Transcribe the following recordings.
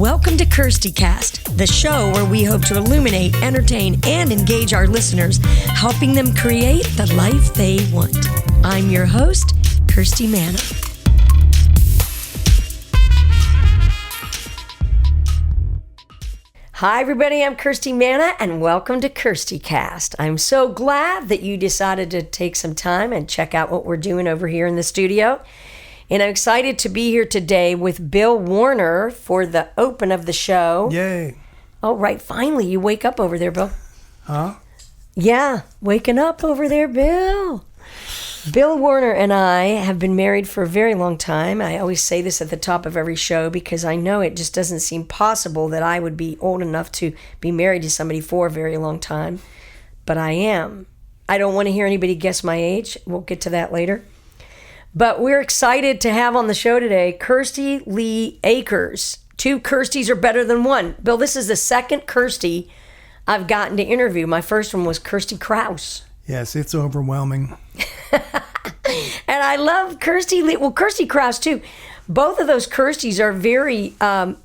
Welcome to Kirsty Cast, the show where we hope to illuminate, entertain, and engage our listeners, helping them create the life they want. I'm your host, Kirsty Manna. Hi everybody, I'm Kirsty Manna and welcome to Kirsty Cast. I'm so glad that you decided to take some time and check out what we're doing over here in the studio. And I'm excited to be here today with Bill Warner for the open of the show. Yay. Oh, right. Finally, you wake up over there, Bill. Huh? Yeah, waking up over there, Bill. Bill Warner and I have been married for a very long time. I always say this at the top of every show because I know it just doesn't seem possible that I would be old enough to be married to somebody for a very long time. But I am. I don't want to hear anybody guess my age. We'll get to that later. But we're excited to have on the show today Kirsty Lee Akers. Two Kirstys are better than one. Bill, this is the second Kirsty I've gotten to interview. My first one was Kirsty Krause. Yes, it's overwhelming. And I love Kirsty Lee. Well, Kirsty Krause, too. Both of those Kirstys are very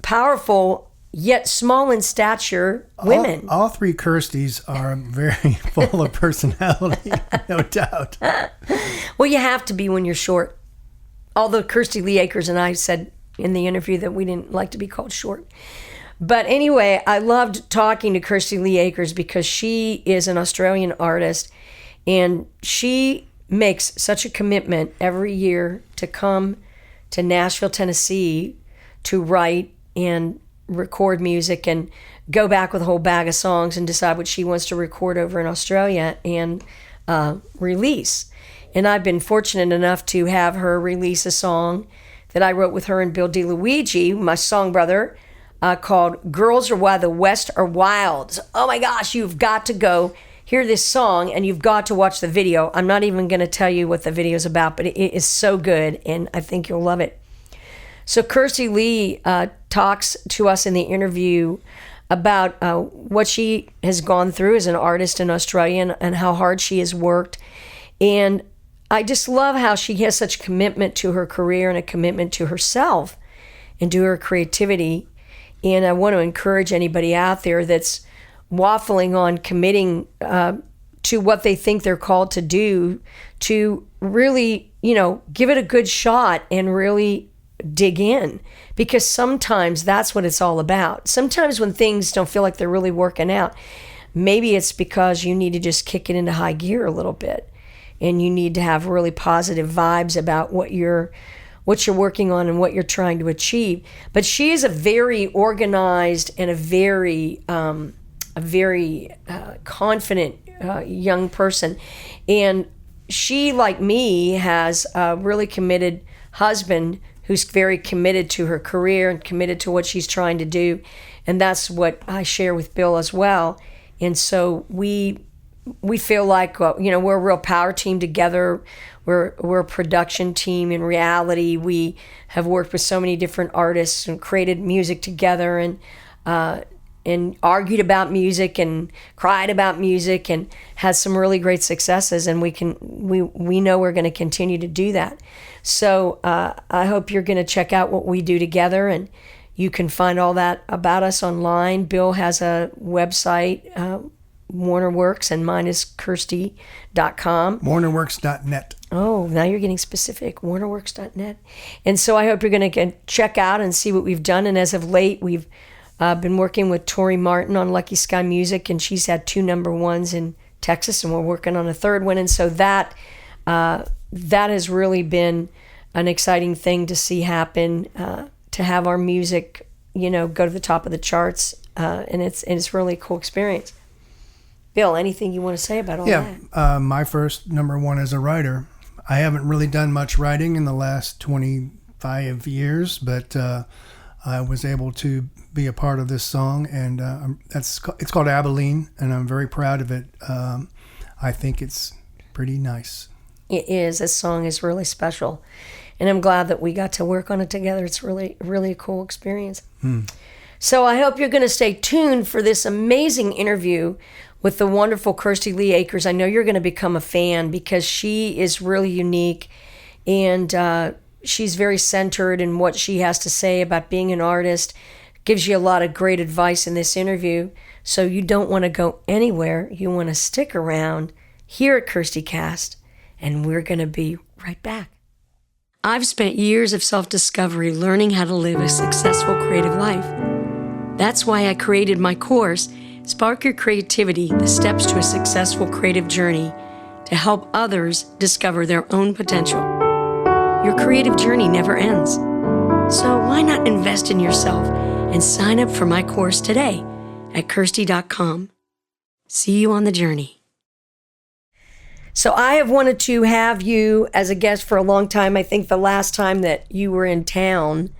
powerful, yet small in stature women. All three Kirstys are very full of personality, no doubt. Well, you have to be when you're short. Although Kirsty Lee Akers and I said in the interview that we didn't like to be called short. But anyway, I loved talking to Kirsty Lee Akers because she is an Australian artist and she makes such a commitment every year to come to Nashville, Tennessee to write and record music and go back with a whole bag of songs and decide what she wants to record over in Australia and release. And I've been fortunate enough to have her release a song that I wrote with her and Bill DeLuigi, my song brother, called Girls Are Why the West Are Wild. Oh my gosh, you've got to go hear this song and you've got to watch the video. I'm not even going to tell you what the video is about, but it is so good and I think you'll love it. So Kirsty Lee talks to us in the interview about what she has gone through as an artist in Australia and how hard she has worked. And I just love how she has such commitment to her career and a commitment to herself and to her creativity. And I want to encourage anybody out there that's waffling on committing to what they think they're called to do to really, give it a good shot and really dig in, because sometimes that's what it's all about. Sometimes when things don't feel like they're really working out, maybe it's because you need to just kick it into high gear a little bit and you need to have really positive vibes about what you're working on and what you're trying to achieve. But she is a very organized and a very confident young person, and she, like me, has a really committed husband who's very committed to her career and committed to what she's trying to do. And that's what I share with Bill as well. And so we feel like, we're a real power team together. We're a production team. In reality, we have worked with so many different artists and created music together and argued about music and cried about music and had some really great successes. And we know we're going to continue to do that. So I hope you're going to check out what we do together, and you can find all that about us online. Bill has a website, WarnerWorks, and mine is Kirsty.com. WarnerWorks.net. Oh, now you're getting specific. WarnerWorks.net. And so I hope you're going to check out and see what we've done. And as of late, we've been working with Tori Martin on Lucky Sky Music, and she's had 2 number ones in Texas, and we're working on a 3rd one. And so that has really been an exciting thing to see happen, to have our music, go to the top of the charts, and it's really a cool experience. Bill, anything you want to say about all that? Yeah, my first number one as a writer. I haven't really done much writing in the last 25 years, but I was able to be a part of this song, and it's called Abilene, and I'm very proud of it. I think it's pretty nice. It is. This song is really special, and I'm glad that we got to work on it together. It's really, really a cool experience. So I hope you're going to stay tuned for this amazing interview with the wonderful Kirsty Lee Akers. I know you're going to become a fan because she is really unique, and she's very centered in what she has to say about being an artist, gives you a lot of great advice in this interview. So you don't want to go anywhere. You want to stick around here at Kirsty Cast, and we're going to be right back. I've spent years of self-discovery learning how to live a successful creative life. That's why I created my course, Spark Your Creativity, the Steps to a Successful Creative Journey, to help others discover their own potential. Your creative journey never ends. So why not invest in yourself and sign up for my course today at Kirsty.com. See you on the journey. So I have wanted to have you as a guest for a long time. I think the last time that you were in town,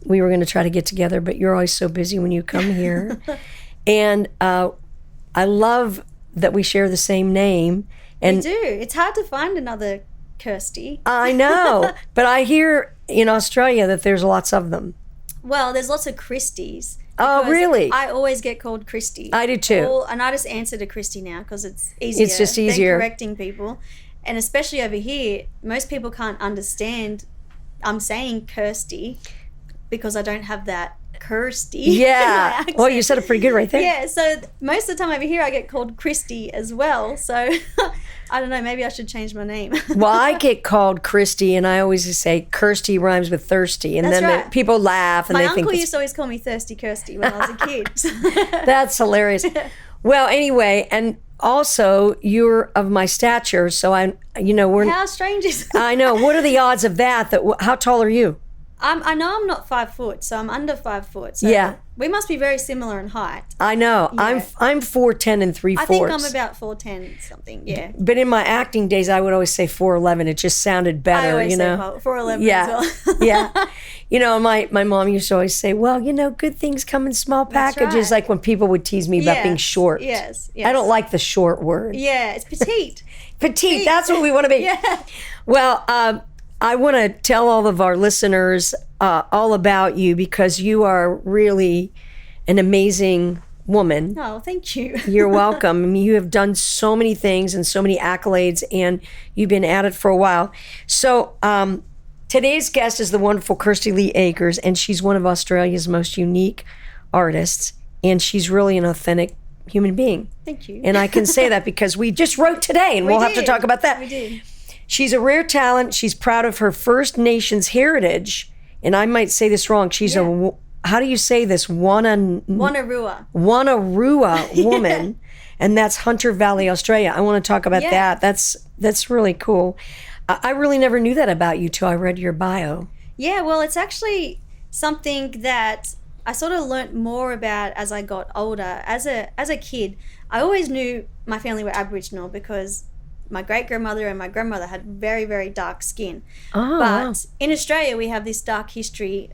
we were going to try to get together, but you're always so busy when you come here. And I love that we share the same name. And We do. It's hard to find another Kirsty. I know, but I hear in Australia that there's lots of them. Well, there's lots of Christies. Oh, because really? I always get called Kirsty. I do too. And I just answer to Kirsty now because it's easier. It's just easier. Than correcting people. And especially over here, most people can't understand I'm saying Kirsty because I don't have that Kirsty. Yeah. Well, you said it pretty good right there. Yeah, so most of the time over here I get called Kirsty as well. So I don't know, maybe I should change my name. Well, I get called Kirsty, and I always say Kirsty rhymes with thirsty, and That's then right. people laugh and My they uncle think used to always call me Thirsty Kirsty when I was a kid. that's hilarious. Well, anyway, and also you're of my stature, so we're. How strange is that? I know. What are the odds of that? How tall are you? I know I'm not 5 foot, so I'm under 5 foot. So Yeah. we must be very similar in height. I know. Yeah. I'm 4'10" and 3/4. I think I'm about 4'10" something. Yeah. But in my acting days, I would always say 4'11". It just sounded better, I always you know. say 4'11" Yeah, as well. yeah. My mom used to always say, well, good things come in small That's packages, right. like when people would tease me about being short. Yes. I don't like the short word. Yeah, it's petite. Petite, that's what we want to be. Yeah. Well, I want to tell all of our listeners all about you because you are really an amazing woman. Oh, thank you. You're welcome. I mean, you have done so many things and so many accolades, and you've been at it for a while. So today's guest is the wonderful Kirsty Lee Akers, and she's one of Australia's most unique artists, and she's really an authentic human being. Thank you. And I can say that because we just wrote today, and we'll have to did. talk about that. We did. She's a rare talent. She's proud of her First Nations heritage, and I might say this wrong. She's how do you say this? Wanneroo. Wanneroo woman, and that's Hunter Valley, Australia. I want to talk about Yeah. that. That's really cool. I really never knew that about you till I read your bio. Yeah, well, it's actually something that I sort of learnt more about as I got older. As a kid, I always knew my family were Aboriginal because my great-grandmother and my grandmother had very, very dark skin. Oh, But in Australia, we have this dark history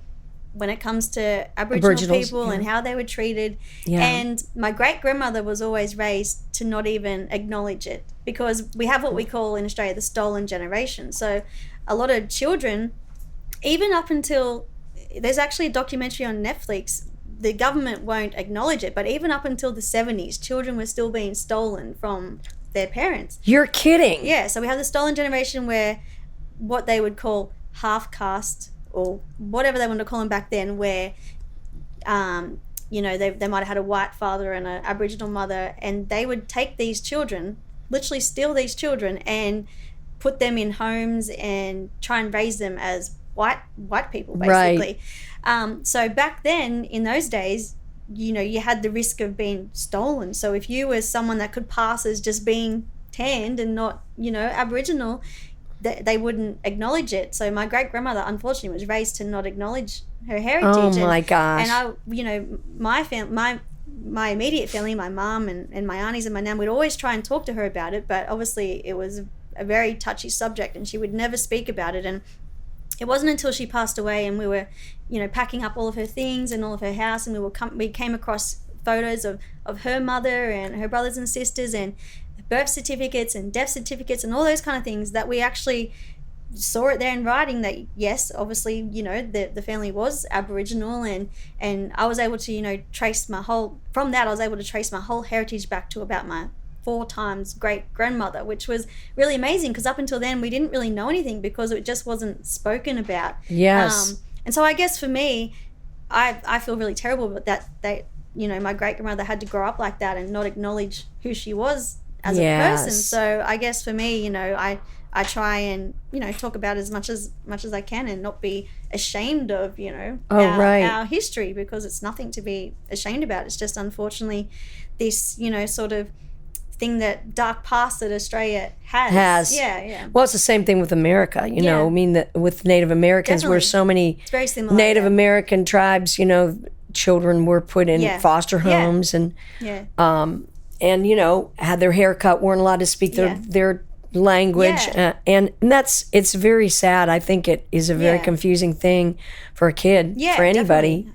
when it comes to Aboriginal people and how they were treated. Yeah. And my great-grandmother was always raised to not even acknowledge it because we have what we call in Australia the stolen generation. So a lot of children, even up until, there's actually a documentary on Netflix, the government won't acknowledge it, but even up until the 70s, children were still being stolen from their parents. You're kidding. Yeah, so we have the stolen generation where what they would call half caste or whatever they wanted to call them back then, where they might have had a white father and an Aboriginal mother, and they would take these children, literally steal these children and put them in homes and try and raise them as white people, basically. Right. So back then, in those days, you had the risk of being stolen. So if you were someone that could pass as just being tanned and not, Aboriginal, they wouldn't acknowledge it. So my great-grandmother, unfortunately, was raised to not acknowledge her heritage. Oh, my gosh. And my immediate family, my mom and my aunties and my nan, would always try and talk to her about it, but obviously it was a very touchy subject and she would never speak about it. And it wasn't until she passed away and we were, packing up all of her things and all of her house, and we came across photos of her mother and her brothers and sisters and birth certificates and death certificates and all those kind of things, that we actually saw it there in writing that yes, obviously, the family was Aboriginal, and I was able to, trace my whole heritage back to about my 4 times great grandmother, which was really amazing because up until then we didn't really know anything because it just wasn't spoken about. Yes. And so I guess for me, I feel really terrible, but that my great grandmother had to grow up like that and not acknowledge who she was as a person. So I guess for me, I try and talk about as much as I can and not be ashamed of our history, because it's nothing to be ashamed about. It's just unfortunately this sort of thing, that dark past that Australia has. Yeah. Well, it's the same thing with America. I mean, with Native Americans, Definitely. where so many It's very similar. Native American tribes, children were put in foster homes and had their hair cut, weren't allowed to speak their language, and it's very sad. I think it is a very confusing thing for a kid, for anybody.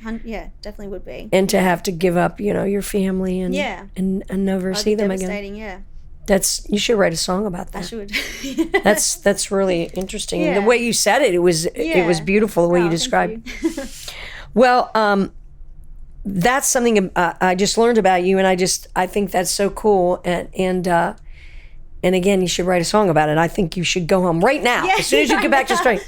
Definitely would be. And to have to give up, your family and never see them again. You should write a song about that. I should. That's really interesting. The way you said it, it was beautiful. The way you described. Well, that's something I just learned about you, and I think that's so cool. And again, you should write a song about it. I think you should go home right now, as soon as you get back to Australia.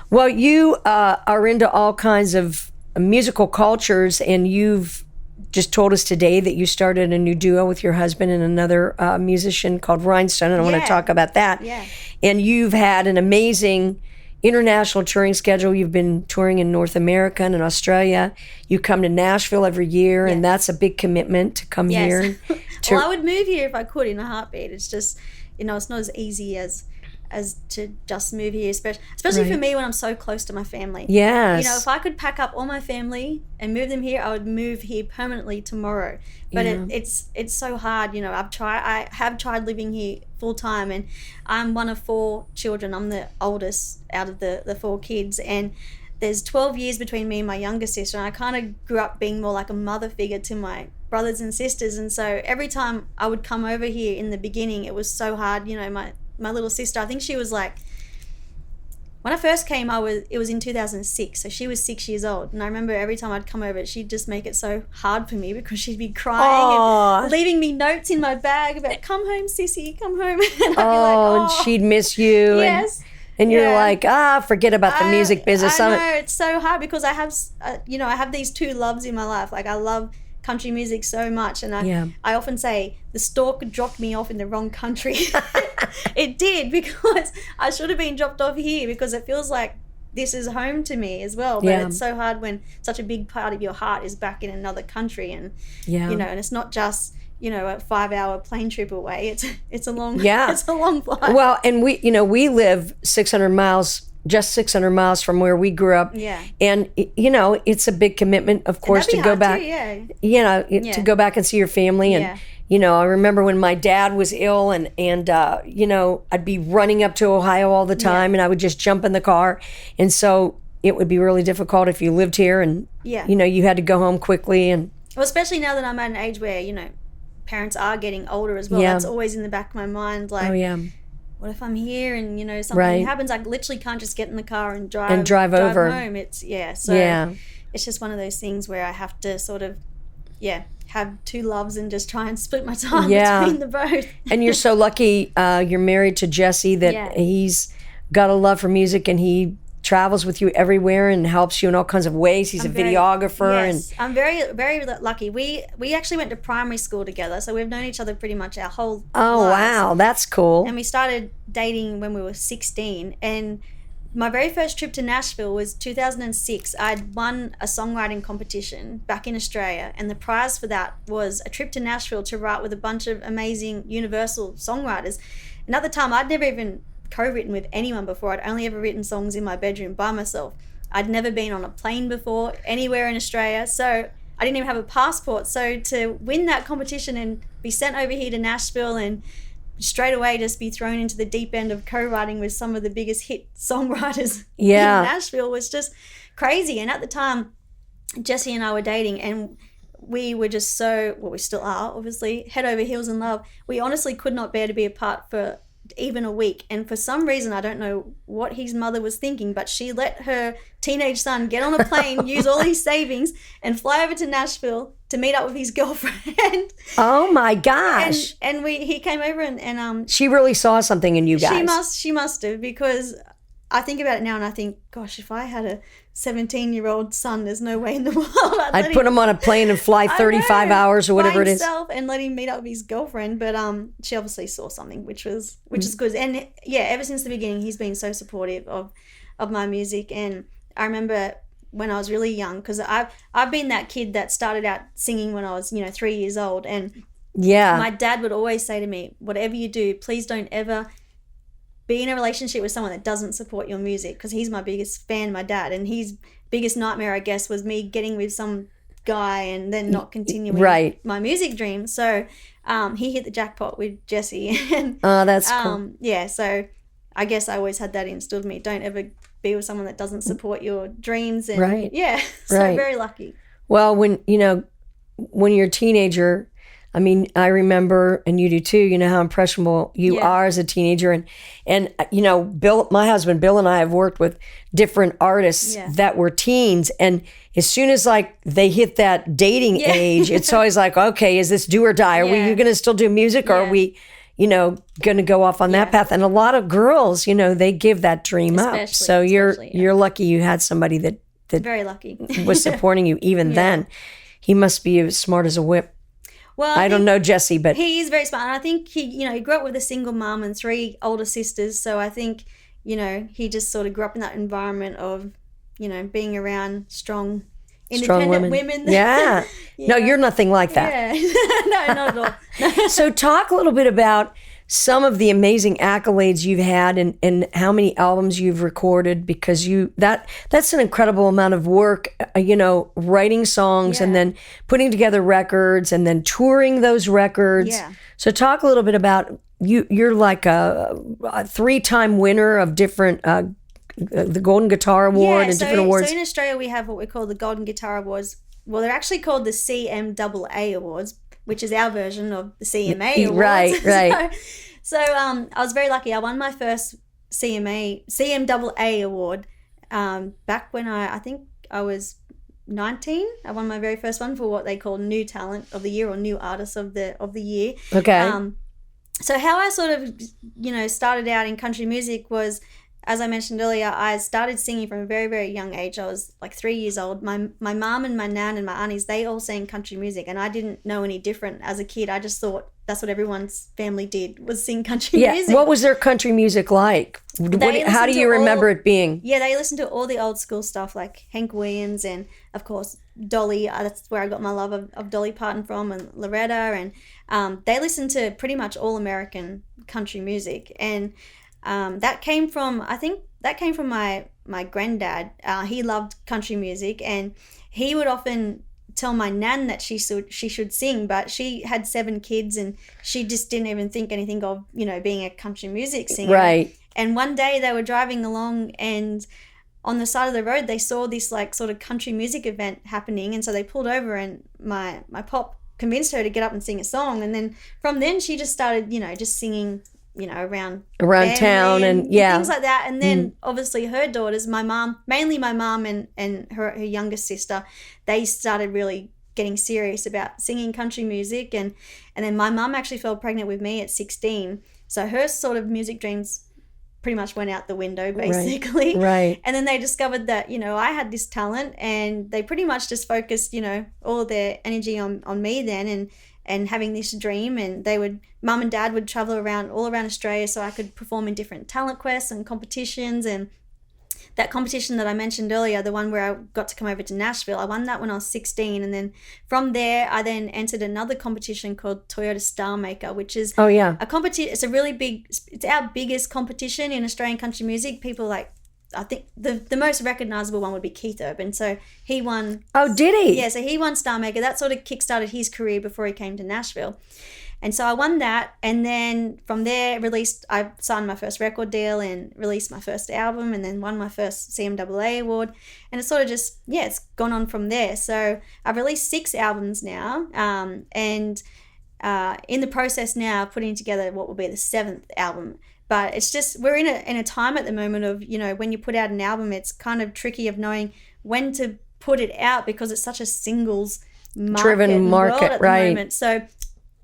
Well, you are into all kinds of musical cultures, and you've just told us today that you started a new duo with your husband and another musician called Rhinestone, and I want to talk about that. Yeah. And you've had an amazing international touring schedule. You've been touring in North America and in Australia. You come to Nashville every year, and that's a big commitment to come here. Well, I would move here if I could in a heartbeat. It's just, it's not as easy as to just move here, especially for me when I'm so close to my family. Yes. If I could pack up all my family and move them here, I would move here permanently tomorrow. But it's so hard. I have tried living here full time, and I'm one of 4 children. I'm the oldest out of the 4 kids, and there's 12 years between me and my younger sister, and I kind of grew up being more like a mother figure to my brothers and sisters. And so every time I would come over here in the beginning, it was so hard. My little sister, I think she was like, when I first came, it was in 2006, so she was 6 years old, and I remember every time I'd come over, she'd just make it so hard for me, because she'd be crying and leaving me notes in my bag about, come home, sissy, come home. And I'd be and she'd miss you. Yes. And you're like, forget about the music business. I know, it's so hard, because I have, I have these 2 loves in my life. Like, I love country music so much, and I often say the stork dropped me off in the wrong country. It did, because I should have been dropped off here, because it feels like this is home to me as well. But it's so hard when such a big part of your heart is back in another country, and and it's not just a 5-hour plane trip away. It's a long it's a long flight. Well, and we live 600 miles from where we grew up. Yeah. And it's a big commitment, of course, to go back. To go back and see your family. And I remember when my dad was ill, and I'd be running up to Ohio all the time, and I would just jump in the car. And so it would be really difficult if you lived here, and you had to go home quickly. And well, especially now that I'm at an age where parents are getting older as well. That's always in the back of my mind. Like, what if I'm here and something happens? I literally can't just get in the car and drive over home. It's it's just one of those things where I have to sort of have 2 loves and just try and split my time between the both. And you're so lucky. You're married to Jesse, that he's got a love for music, and he travels with you everywhere and helps you in all kinds of ways. He's a videographer. Yes, I'm very, very lucky. We actually went to primary school together, so we've known each other pretty much our whole lives. Wow, that's cool. And we started dating when we were 16, and my very first trip to Nashville was 2006. I'd won a songwriting competition back in Australia, and the prize for that was a trip to Nashville to write with a bunch of amazing Universal songwriters. And at the time, I'd never even co-written with anyone before. I'd only ever written songs in my bedroom by myself. I'd never been on a plane before anywhere in Australia, so I didn't even have a passport. So to win that competition and be sent over here to Nashville and straight away just be thrown into the deep end of co-writing with some of the biggest hit songwriters in Nashville was just crazy. And at the time, Jesse and I were dating, and we were just we still are, obviously, head over heels in love. We honestly could not bear to be apart for even a week. And for some reason, I don't know what his mother was thinking, but she let her teenage son get on a plane, use all his savings, and fly over to Nashville to meet up with his girlfriend. Oh my gosh. And he came over and she really saw something in you guys. She must have, because I think about it now and I think, gosh, if I had a 17-year-old son, there's no way in the world I'd put him on a plane and fly 35 hours or whatever it is. And let him meet up with his girlfriend. But she obviously saw something, which is good. And yeah, ever since the beginning, he's been so supportive of my music. And I remember when I was really young, because I've been that kid that started out singing when I was 3 years old, and my dad would always say to me, whatever you do, please don't ever be in a relationship with someone that doesn't support your music, because he's my biggest fan, my dad, and his biggest nightmare, I guess, was me getting with some guy and then not continuing my music dream. So he hit the jackpot with Jesse. And, that's cool. Yeah, so I guess I always had that instilled in me. Don't ever be with someone that doesn't support your dreams. And yeah, so very lucky. Well, when you're a teenager, I mean, I remember, and you do too, how impressionable you are as a teenager. And Bill, my husband, Bill, and I have worked with different artists that were teens. And as soon as they hit that dating age, it's always like, okay, is this do or die? Are we going to still do music, or are we, going to go off on that path? And a lot of girls, they give that dream up. So you're lucky you had somebody that very lucky was supporting you even then. He must be as smart as a whip. Well, I don't know Jesse, but he is very smart. And I think he grew up with a single mom and 3 older sisters. So I think, he just sort of grew up in that environment of, being around strong, independent women. Yeah. No, you're nothing like that. Yeah. No, not at all. So talk a little bit about some of the amazing accolades you've had and how many albums you've recorded, because that's an incredible amount of work, writing songs and then putting together records and then touring those records. Yeah. So talk a little bit about you're like a 3-time winner of different the Golden Guitar Award and different awards. So in Australia we have what we call the Golden Guitar Awards. Well, they're actually called the CMAA Awards, which is our version of the CMA Awards. Right. So I was very lucky. I won my first CMAA Award back when I think I was 19. I won my very first one for what they call New Talent of the Year or New Artist of the Year. Okay. So how I sort of, started out in country music was, as I mentioned earlier, I started singing from a very, very young age. I was like 3 years old. My mum and my nan and my aunties, they all sang country music, and I didn't know any different as a kid. I just thought that's what everyone's family did, was sing country music. What was their country music like? How do you remember it being? Yeah, they listened to all the old school stuff like Hank Williams and, of course, Dolly. That's where I got my love of Dolly Parton from, and Loretta. And they listened to pretty much all American country music. And that came from my granddad. He loved country music, and he would often tell my nan that she should sing, but she had 7 kids and she just didn't even think anything of being a country music singer. Right. And one day they were driving along, and on the side of the road they saw this like sort of country music event happening, and so they pulled over, and my pop convinced her to get up and sing a song. And then from then she just started just singing around town and things like that. And then obviously her daughters, mainly my mom and her youngest sister, they started really getting serious about singing country music. And then my mom actually fell pregnant with me at 16. So her sort of music dreams pretty much went out the window, basically. Right. And then they discovered that, I had this talent, and they pretty much just focused, all their energy on me then, and having this dream. And mum and dad would travel all around Australia so I could perform in different talent quests and competitions. And that competition that I mentioned earlier, the one where I got to come over to Nashville, I won that when I was 16. And then from there, I then entered another competition called Toyota Star Maker, which is a competition. It's a really big, it's our biggest competition in Australian country music. People I think the most recognizable one would be Keith Urban. So he won. Oh, did he? Yeah, so he won Star Maker. That sort of kickstarted his career before he came to Nashville. And so I won that. And then from there, I signed my first record deal and released my first album, and then won my first CMAA award. And it's sort of just, it's gone on from there. So I've released 6 albums now. And in the process now of putting together what will be the 7th album. But it's just, we're in a time at the moment of, when you put out an album, it's kind of tricky of knowing when to put it out, because it's such a singles driven market at the moment. So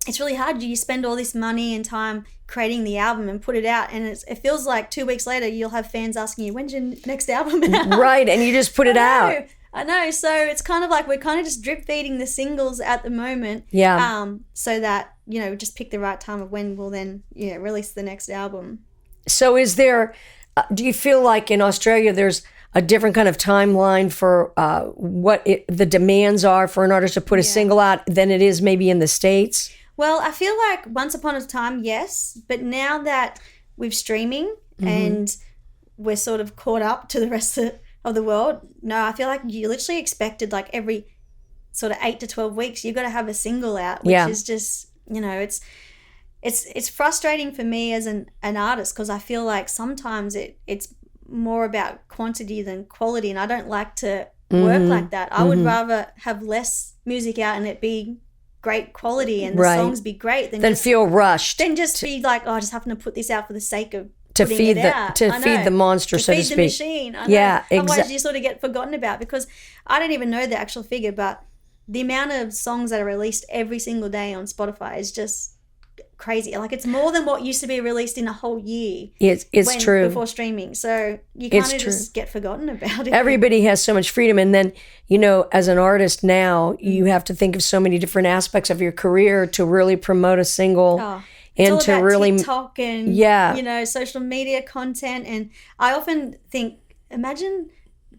it's really hard. You spend all this money and time creating the album and put it out, and it feels like 2 weeks later you'll have fans asking you, when's your next album out? Right, and you just put it out. I know. So it's kind of like we're kind of just drip feeding the singles at the moment. Yeah. So that, just pick the right time of when we'll then, release the next album. So is there, do you feel like in Australia there's a different kind of timeline for the demands are for an artist to put a single out than it is maybe in the States? Well, I feel like once upon a time, yes. But now that we've streaming and we're sort of caught up to the rest of the world, no, I feel like you literally expected like every sort of 8 to 12 weeks, you've got to have a single out, which is just, it's frustrating for me as an artist, because I feel like sometimes it's more about quantity than quality, and I don't like to work like that. I would rather have less music out and it be great quality and the songs be great than just feel rushed. Then just be like, I just happen to put this out for the sake of to feed the monster, so to speak. To feed the machine. I know. Yeah, Otherwise you sort of get forgotten about, because I don't even know the actual figure, but the amount of songs that are released every single day on Spotify is just crazy. Like, it's more than what used to be released in a whole year. It's true. Before streaming. So you kind of just get forgotten about it. Everybody has so much freedom. And then, as an artist now, you have to think of so many different aspects of your career to really promote a single. Oh. And it's all to about really TikTok and social media content. And I often think, imagine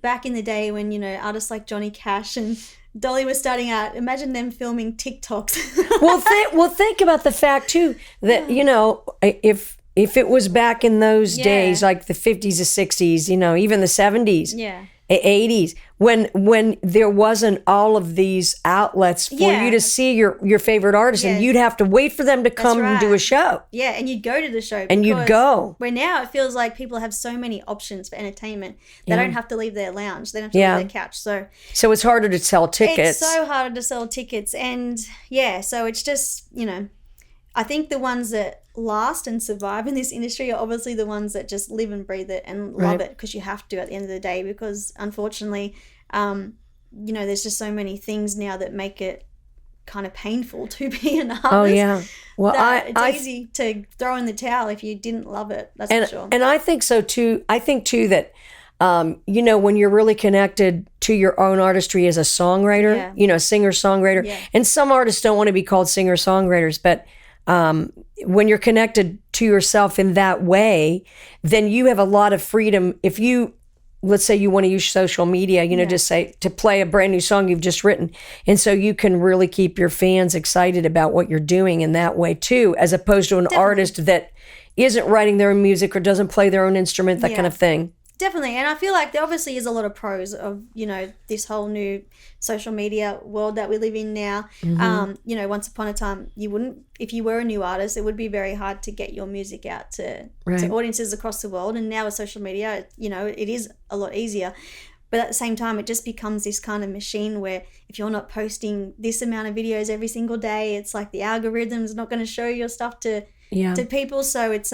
back in the day when artists like Johnny Cash and Dolly was starting out. Imagine them filming TikToks. well, think about the fact too that if it was back in those days, like the 50s, the 60s, even the 70s, 80s, when there wasn't all of these outlets for you to see your favorite artist, and you'd have to wait for them to come and do a show. Yeah, and you'd go to the show. And you'd go. Where now it feels like people have so many options for entertainment. They don't have to leave their lounge. They don't have to leave their couch. So it's harder to sell tickets. It's so harder to sell tickets. And so it's just, I think the ones that last and survive in this industry are obviously the ones that just live and breathe it and love it, because you have to at the end of the day, because unfortunately, there's just so many things now that make it kind of painful to be an artist. Oh yeah. Well, it's easy to throw in the towel if you didn't love it. That's for sure. And I think so too. I think too that when you're really connected to your own artistry as a songwriter, singer-songwriter, and some artists don't want to be called singer-songwriters, but when you're connected to yourself in that way, then you have a lot of freedom. If let's say you want to use social media, just say to play a brand new song you've just written. And so you can really keep your fans excited about what you're doing in that way too, as opposed to an artist that isn't writing their own music or doesn't play their own instrument, that kind of thing. Definitely. And I feel like there obviously is a lot of pros of, this whole new social media world that we live in now. Once upon a time, if you were a new artist, it would be very hard to get your music out to audiences across the world. And now with social media, it is a lot easier. But at the same time, it just becomes this kind of machine where if you're not posting this amount of videos every single day, it's like the algorithm's not going to show your stuff to people. So it's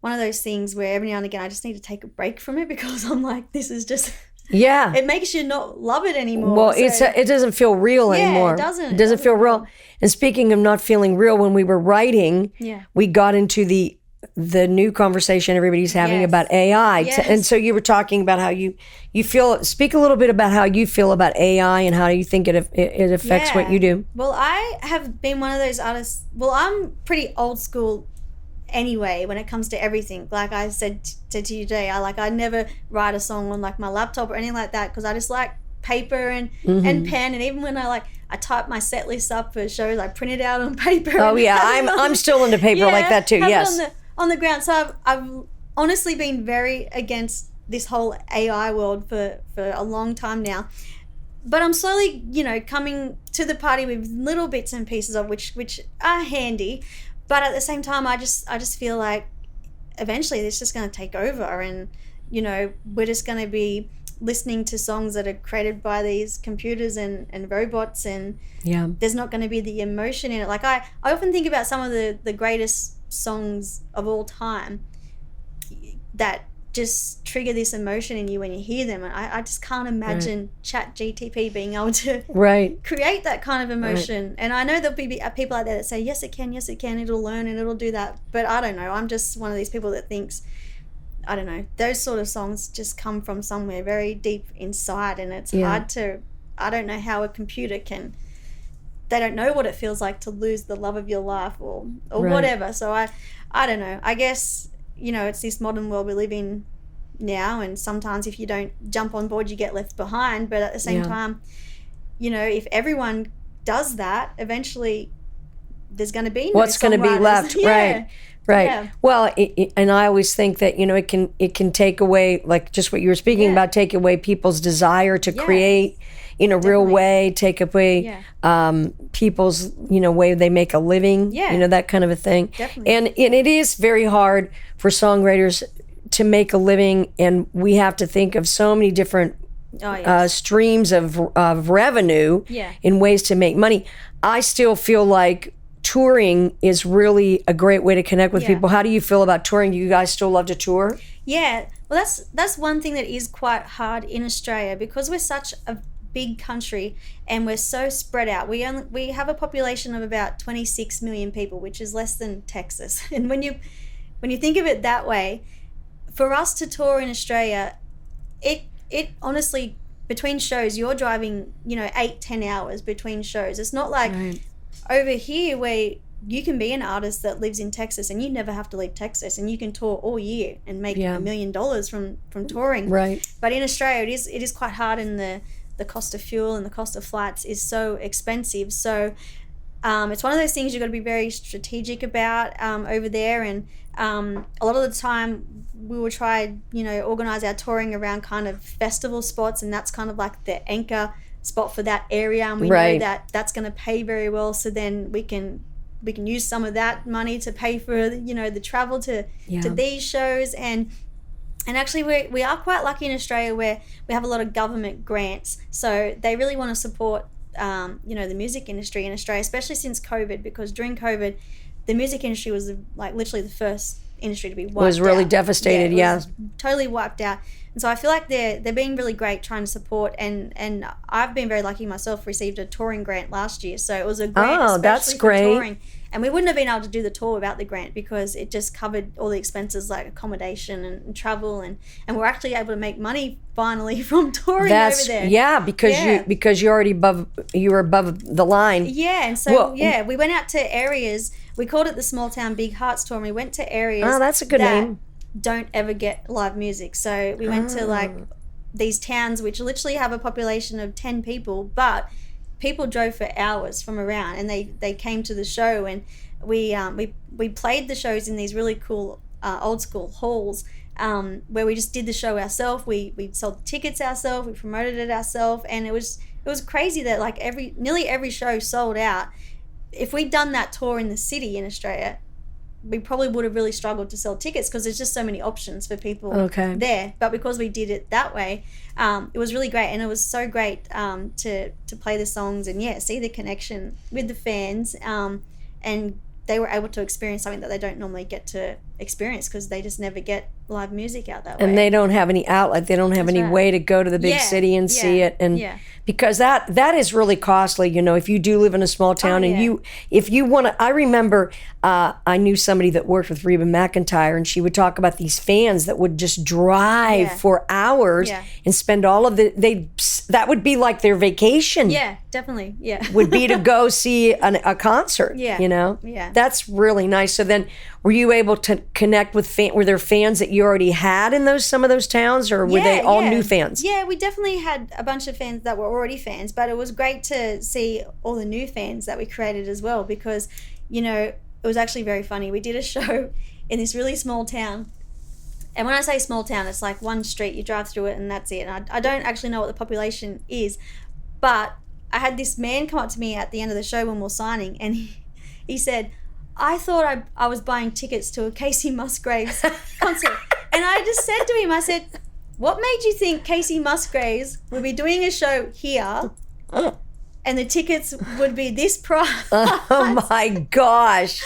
one of those things where every now and again I just need to take a break from it, because I'm like, this is just it makes you not love it anymore. Well, it doesn't feel real anymore. It doesn't. It doesn't feel real. And speaking of not feeling real, when we were writing, we got into the new conversation everybody's having about AI. And so you were talking about how you feel. Speak a little bit about how you feel about AI and how you think it affects what you do. Well, I have been one of those artists. Well, I'm pretty old school anyway when it comes to everything. Like I said to you today, I never write a song on like my laptop or anything like that, because I just like paper and pen. And even when I type my set list up for shows, I print it out on paper. Oh yeah, I'm still into paper like that too. Yes, on the ground. So I've honestly been very against this whole AI world for a long time now. But I'm slowly, coming to the party with little bits and pieces of which are handy. But at the same time, I just feel like eventually it's just going to take over, and we're just going to be listening to songs that are created by these computers and robots, and there's not going to be the emotion in it. Like I often think about some of the greatest songs of all time that just trigger this emotion in you when you hear them. And I just can't imagine Chat GTP being able to create that kind of emotion. And I know there'll be people out there that say, yes, it can, it'll learn and it'll do that. But I don't know. I'm just one of these people that thinks, I don't know, those sort of songs just come from somewhere very deep inside, and it's hard to, I don't know how a computer can, they don't know what it feels like to lose the love of your life or whatever. So I don't know. I guess, you know, it's this modern world we live in now, and sometimes if you don't jump on board, you get left behind. But at the same time, you know, if everyone does that, eventually there's going to be no what's going to be left. Right. Yeah. Well, and I always think that, you know, it can take away, like just what you were speaking about, take away people's desire to create in a real way, take away people's, you know, way they make a living, you know, that kind of a thing. Definitely. And it is very hard for songwriters to make a living, and we have to think of so many different streams of revenue in ways to make money. I still feel like touring is really a great way to connect with people. How do you feel about touring? Do you guys still love to tour? Yeah. Well, that's one thing that is quite hard in Australia, because we're such a big country and we're so spread out. We have a population of about 26 million people, which is less than Texas. And when you think of it that way, for us to tour in Australia, it honestly, between shows, you're driving, you know, 8-10 hours between shows. It's not like over here where you can be an artist that lives in Texas and you never have to leave Texas, and you can tour all year and make $1 million from touring. Right. But in Australia, it is quite hard, and the cost of fuel and the cost of flights is so expensive. So it's one of those things you've got to be very strategic about over there. And a lot of the time we will try, you know, organize our touring around kind of festival spots, and that's kind of like the anchor spot for that area, and we know that that's going to pay very well. So then we can use some of that money to pay for, you know, the travel to these shows. And actually we are quite lucky in Australia where we have a lot of government grants, so they really want to support you know, the music industry in Australia, especially since COVID, because during COVID the music industry was like literally the first industry to be wiped out. Was really devastated. Was totally wiped out. And so I feel like they're being really great trying to support, and I've been very lucky myself, received a touring grant last year, so it was a grant especially for touring. And we wouldn't have been able to do the tour without the grant, because it just covered all the expenses like accommodation and travel, and we're actually able to make money finally from touring over there. Yeah, because you're already you were above the line. Yeah, and so we went out to areas. We called it the Small Town Big Hearts Tour, and we went to areas. Oh, that's a good name. Don't ever get live music. So we went to like these towns which literally have a population of 10 people, but people drove for hours from around, and they came to the show, and we played the shows in these really cool old school halls where we just did the show ourselves. We sold the tickets ourselves, we promoted it ourselves, and it was crazy that like nearly every show sold out. If we'd done that tour in the city in Australia, we probably would have really struggled to sell tickets, because there's just so many options for people there. But because we did it that way, it was really great, and it was so great to play the songs and see the connection with the fans, and they were able to experience something that they don't normally get to experience, because they just never get live music out that way. And they don't have any outlet. They don't have any way to go to the big city and see it. And because that is really costly, you know, if you do live in a small town if you want to. I remember I knew somebody that worked with Reba McEntire, and she would talk about these fans that would just drive for hours and spend all of that would be like their vacation. Yeah, definitely. Yeah. Would be to go see a concert. Yeah. You know? Yeah. That's really nice. So then were you able to connect with were there fans that you already had in some of those towns, or were they all new fans? Yeah, we definitely had a bunch of fans that were already fans, but it was great to see all the new fans that we created as well, because, you know, it was actually very funny. We did a show in this really small town, and when I say small town, it's like one street, you drive through it and that's it. And I don't actually know what the population is, but I had this man come up to me at the end of the show when we were signing, and he said, I thought I was buying tickets to a Casey Musgraves concert. And I just said to him, I said, what made you think Casey Musgraves would be doing a show here and the tickets would be this price? Oh my gosh.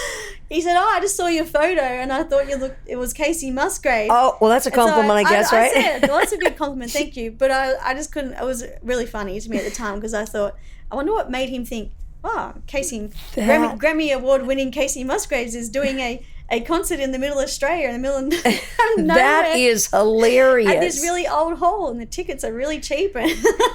he said, "Oh, I just saw your photo and I thought it was Casey Musgrave." Oh, well, that's a compliment, I guess, right? I said, well, that's a good compliment, thank you. But I just couldn't. It was really funny to me at the time because I thought, I wonder what made him think, oh, Casey, Grammy Award-winning Casey Musgraves is doing a concert in the middle of Australia, in the middle of nowhere. That is hilarious. At this really old hall, and the tickets are really cheap.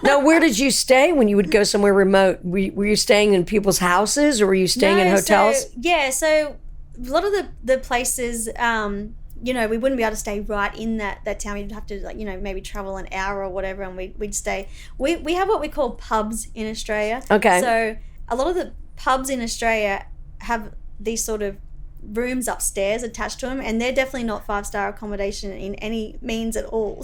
Now, where did you stay when you would go somewhere remote? Were you staying in people's houses, or were you staying in hotels? So a lot of the places, we wouldn't be able to stay right in that town. We'd have to, maybe travel an hour or whatever, and we'd stay. We have what we call pubs in Australia. Okay. So a lot of the pubs in Australia have these sort of rooms upstairs attached to them, and they're definitely not 5-star accommodation in any means at all.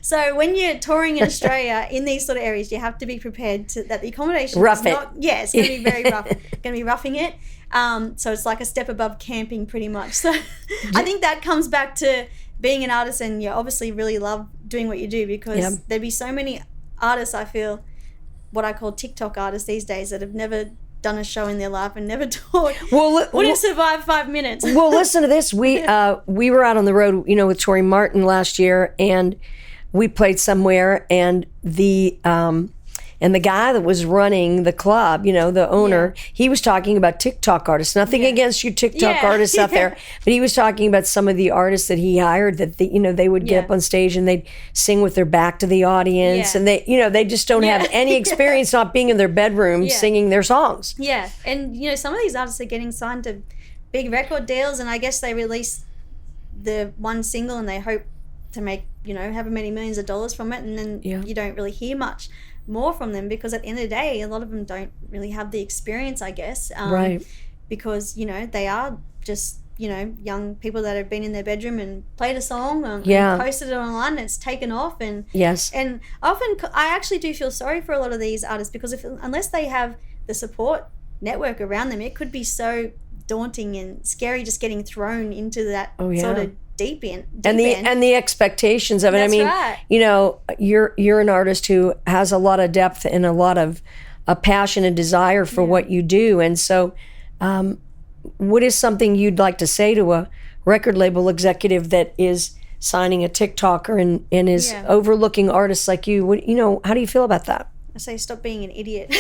So when you're touring in Australia in these sort of areas, you have to be prepared that the accommodation rough is it. not, yeah, it's going to be very rough. Going to be roughing it. So it's like a step above camping pretty much. So I think that comes back to being an artist, and you obviously really love doing what you do, because there'd be so many artists, I feel, what I call TikTok artists these days, that have never done a show in their life and never toured. Wouldn't survive 5 minutes. Well, listen to this. We were out on the road, with Tori Martin last year, and we played somewhere, and the guy that was running the club, the owner, he was talking about TikTok artists. Nothing against you TikTok artists out there, but he was talking about some of the artists that he hired that they would get up on stage and they'd sing with their back to the audience, and they just don't have any experience not being in their bedroom singing their songs. Yeah, and some of these artists are getting signed to big record deals, and I guess they release the one single and they hope to make however many millions of dollars from it, and then you don't really hear much more from them, because at the end of the day, a lot of them don't really have the experience, I guess, right? Because they are just young people that have been in their bedroom and played a song and posted it online, and it's taken off. And and often I actually do feel sorry for a lot of these artists, because unless they have the support network around them, it could be so daunting and scary just getting thrown into that sort of deep end. And the expectations of it. That's I mean, right. You're an artist who has a lot of depth and a lot of a passion and desire for what you do. And so what is something you'd like to say to a record label executive that is signing a TikToker and is overlooking artists like you? How do you feel about that? I say stop being an idiot.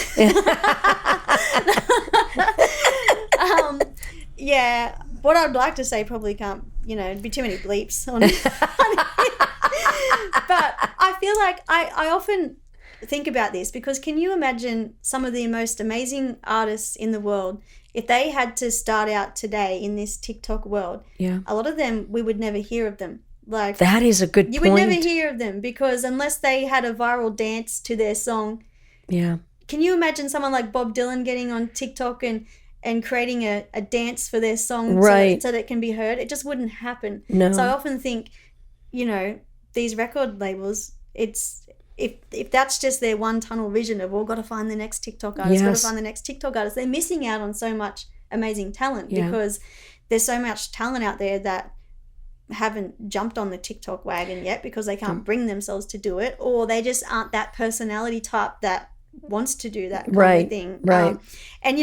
What I'd like to say probably can't, it'd be too many bleeps on it. But I feel like I often think about this, because can you imagine some of the most amazing artists in the world, if they had to start out today in this TikTok world? A lot of them, we would never hear of them. Like, that is a good point. You would never hear of them, because unless they had a viral dance to their song. Can you imagine someone like Bob Dylan getting on TikTok and creating a dance for their song so that it can be heard? It just wouldn't happen. No. So I often think, these record labels, it's if that's just their one tunnel vision of, got to find the next TikTok artist, got to find the next TikTok artist, they're missing out on so much amazing talent, because there's so much talent out there that haven't jumped on the TikTok wagon yet, because they can't bring themselves to do it, or they just aren't that personality type that wants to do that kind of thing. And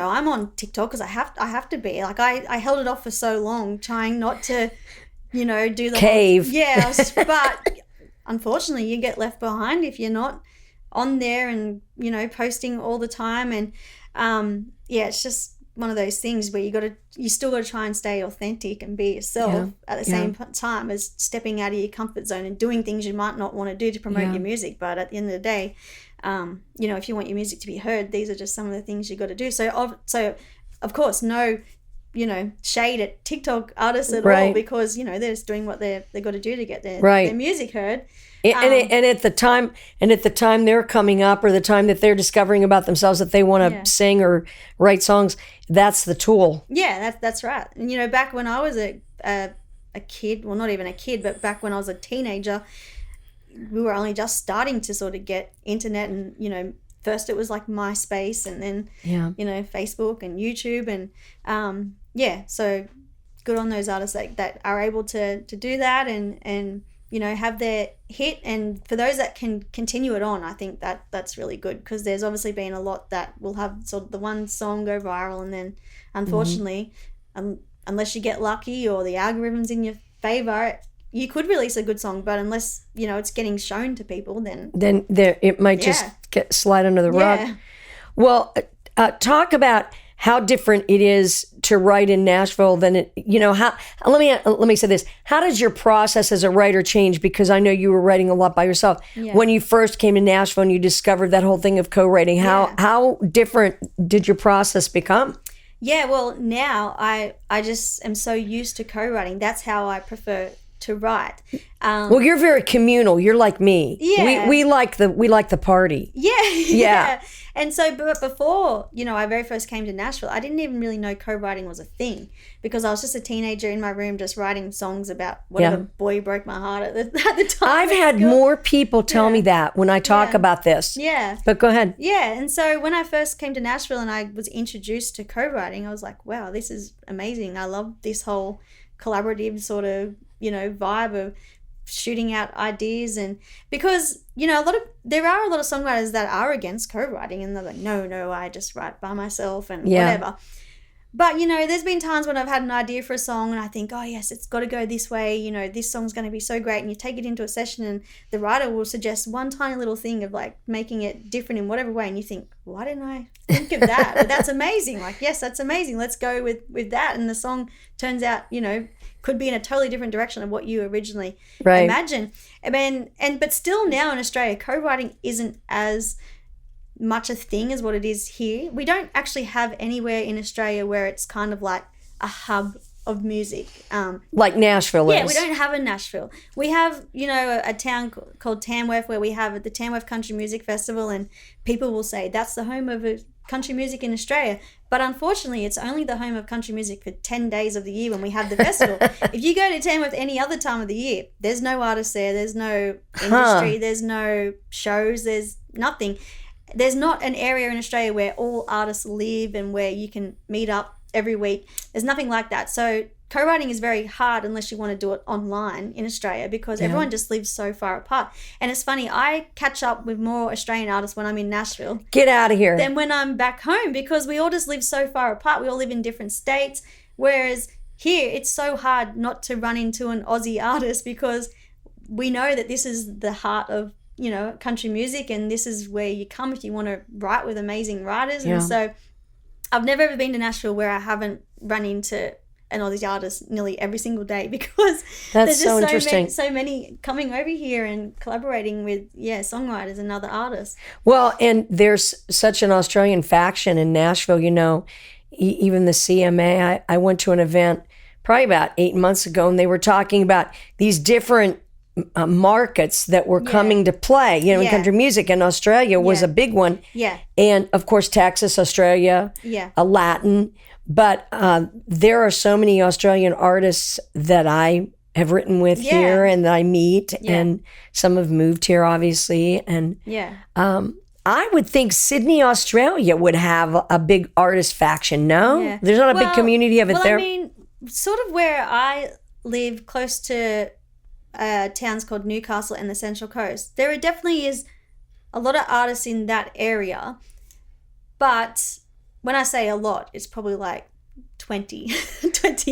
I'm on TikTok because I have to be. Like, I held it off for so long, trying not to, do the cave. But unfortunately, you get left behind if you're not on there and posting all the time. And it's just one of those things where you still got to try and stay authentic and be yourself at the same time as stepping out of your comfort zone and doing things you might not want to do to promote your music. But at the end of the day, if you want your music to be heard, these are just some of the things you got to do. So of course, no, shade at TikTok artists at all, because they're just doing what they got to do to get their music heard. And at the time they're coming up, or the time that they're discovering about themselves that they want to sing or write songs, that's the tool. Yeah, that's right. And back when I was a kid, well, not even a kid, but back when I was a teenager, we were only just starting to sort of get internet, and first it was like MySpace, and then Facebook and YouTube, and so good on those artists that are able to do that and have their hit, and for those that can continue it on, I think that's really good, because there's obviously been a lot that will have sort of the one song go viral, and then unfortunately, unless you get lucky or the algorithm's in your favor, you could release a good song, but unless it's getting shown to people, then there it might just slide under the rug. Well, talk about how different it is to write in Nashville than it, how, let me say this. How does your process as a writer change? Because I know you were writing a lot by yourself. Yeah. When you first came to Nashville and you discovered that whole thing of co-writing, how different did your process become? Yeah, well, now I just am so used to co-writing. That's how I prefer to write. Well, you're very communal. You're like me. Yeah. We like the party. Yeah. And so, but before, I very first came to Nashville, I didn't even really know co-writing was a thing, because I was just a teenager in my room just writing songs about whatever boy broke my heart at the time. I've had more people tell me that when I talk about this. Yeah. But go ahead. Yeah. And so when I first came to Nashville and I was introduced to co-writing, I was like, wow, this is amazing. I love this whole collaborative sort of vibe of shooting out ideas. And because there are a lot of songwriters that are against co-writing, and they're like, no, I just write by myself and whatever. But there's been times when I've had an idea for a song and I think, oh yes, it's got to go this way, this song's going to be so great, and you take it into a session and the writer will suggest one tiny little thing of like making it different in whatever way, and you think, why didn't I think of that? But that's amazing. Like, yes, that's amazing, let's go with that. And the song turns out could be in a totally different direction of what you originally imagined. But still now in Australia, co-writing isn't as much a thing as what it is here. We don't actually have anywhere in Australia where it's kind of like a hub of music. Like Nashville is. Yeah, we don't have a Nashville. We have, a town called Tamworth, where we have the Tamworth Country Music Festival, and people will say that's the home of country music in Australia. But unfortunately, it's only the home of country music for 10 days of the year when we have the festival. If you go to Tamworth any other time of the year, there's no artists there, there's no industry, there's no shows, there's nothing. There's not an area in Australia where all artists live and where you can meet up every week. There's nothing like that. So co-writing is very hard unless you want to do it online in Australia, because everyone just lives so far apart. And it's funny, I catch up with more Australian artists when I'm in Nashville. Get out of here. Than when I'm back home, because we all just live so far apart. We all live in different states. Whereas here, it's so hard not to run into an Aussie artist, because we know that this is the heart of country music, and this is where you come if you want to write with amazing writers. And so I've never ever been to Nashville where I haven't run into an Aussie artist nearly every single day, because that's there's just so many coming over here and collaborating with songwriters and other artists. Well, and there's such an Australian faction in Nashville, even the CMA. I went to an event probably about 8 months ago, and they were talking about these different markets that were coming to play, in country music, and Australia was a big one. Yeah. And of course, Texas, Australia, a Latin. But there are so many Australian artists that I have written with here and that I meet, and some have moved here, obviously. And I would think Sydney, Australia would have a big artist faction, no? Yeah. There's not a big community of it there? I mean, sort of where I live, close to towns called Newcastle and the Central Coast, there definitely is a lot of artists in that area, but when I say a lot, it's probably like 20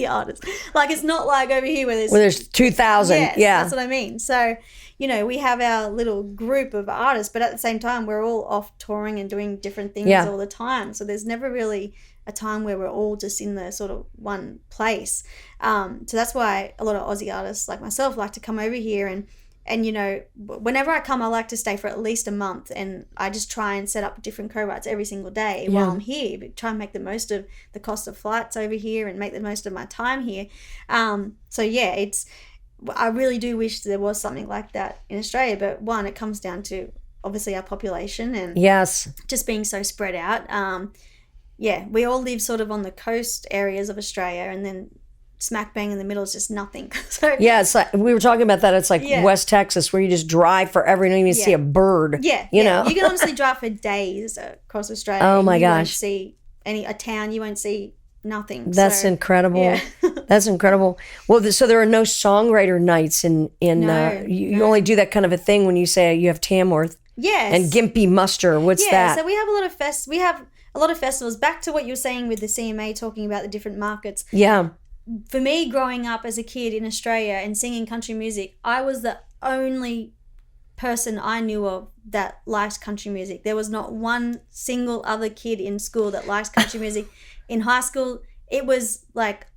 artists. Like, it's not like over here where there's 2,000. Yes, that's what I mean. So we have our little group of artists, but at the same time we're all off touring and doing different things all the time, so there's never really a time where we're all just in the sort of one place. So that's why a lot of Aussie artists like myself like to come over here, and whenever I come, I like to stay for at least a month, and I just try and set up different co-writes every single day while I'm here, but try and make the most of the cost of flights over here and make the most of my time here. I really do wish there was something like that in Australia, but one, it comes down to obviously our population and just being so spread out. We all live sort of on the coast areas of Australia, and then smack bang in the middle is just nothing. So it's like, we were talking about that. It's like West Texas, where you just drive forever and you don't even see a bird. You know, you can honestly drive for days across Australia. Oh my gosh! You won't see a town. You won't see nothing. That's So, incredible. yeah. That's incredible. Well, so there are no songwriter nights in No, you only do that kind of a thing when you say you have Tamworth Yes. and Gimpy Muster. What's Yeah, that? so we have a lot of festivals. Back to what you were saying with the CMA talking about the different markets. Yeah. For me, growing up as a kid in Australia and singing country music, I was the only person I knew of that liked country music. There was not one single other kid in school that liked country music. In high school, it was like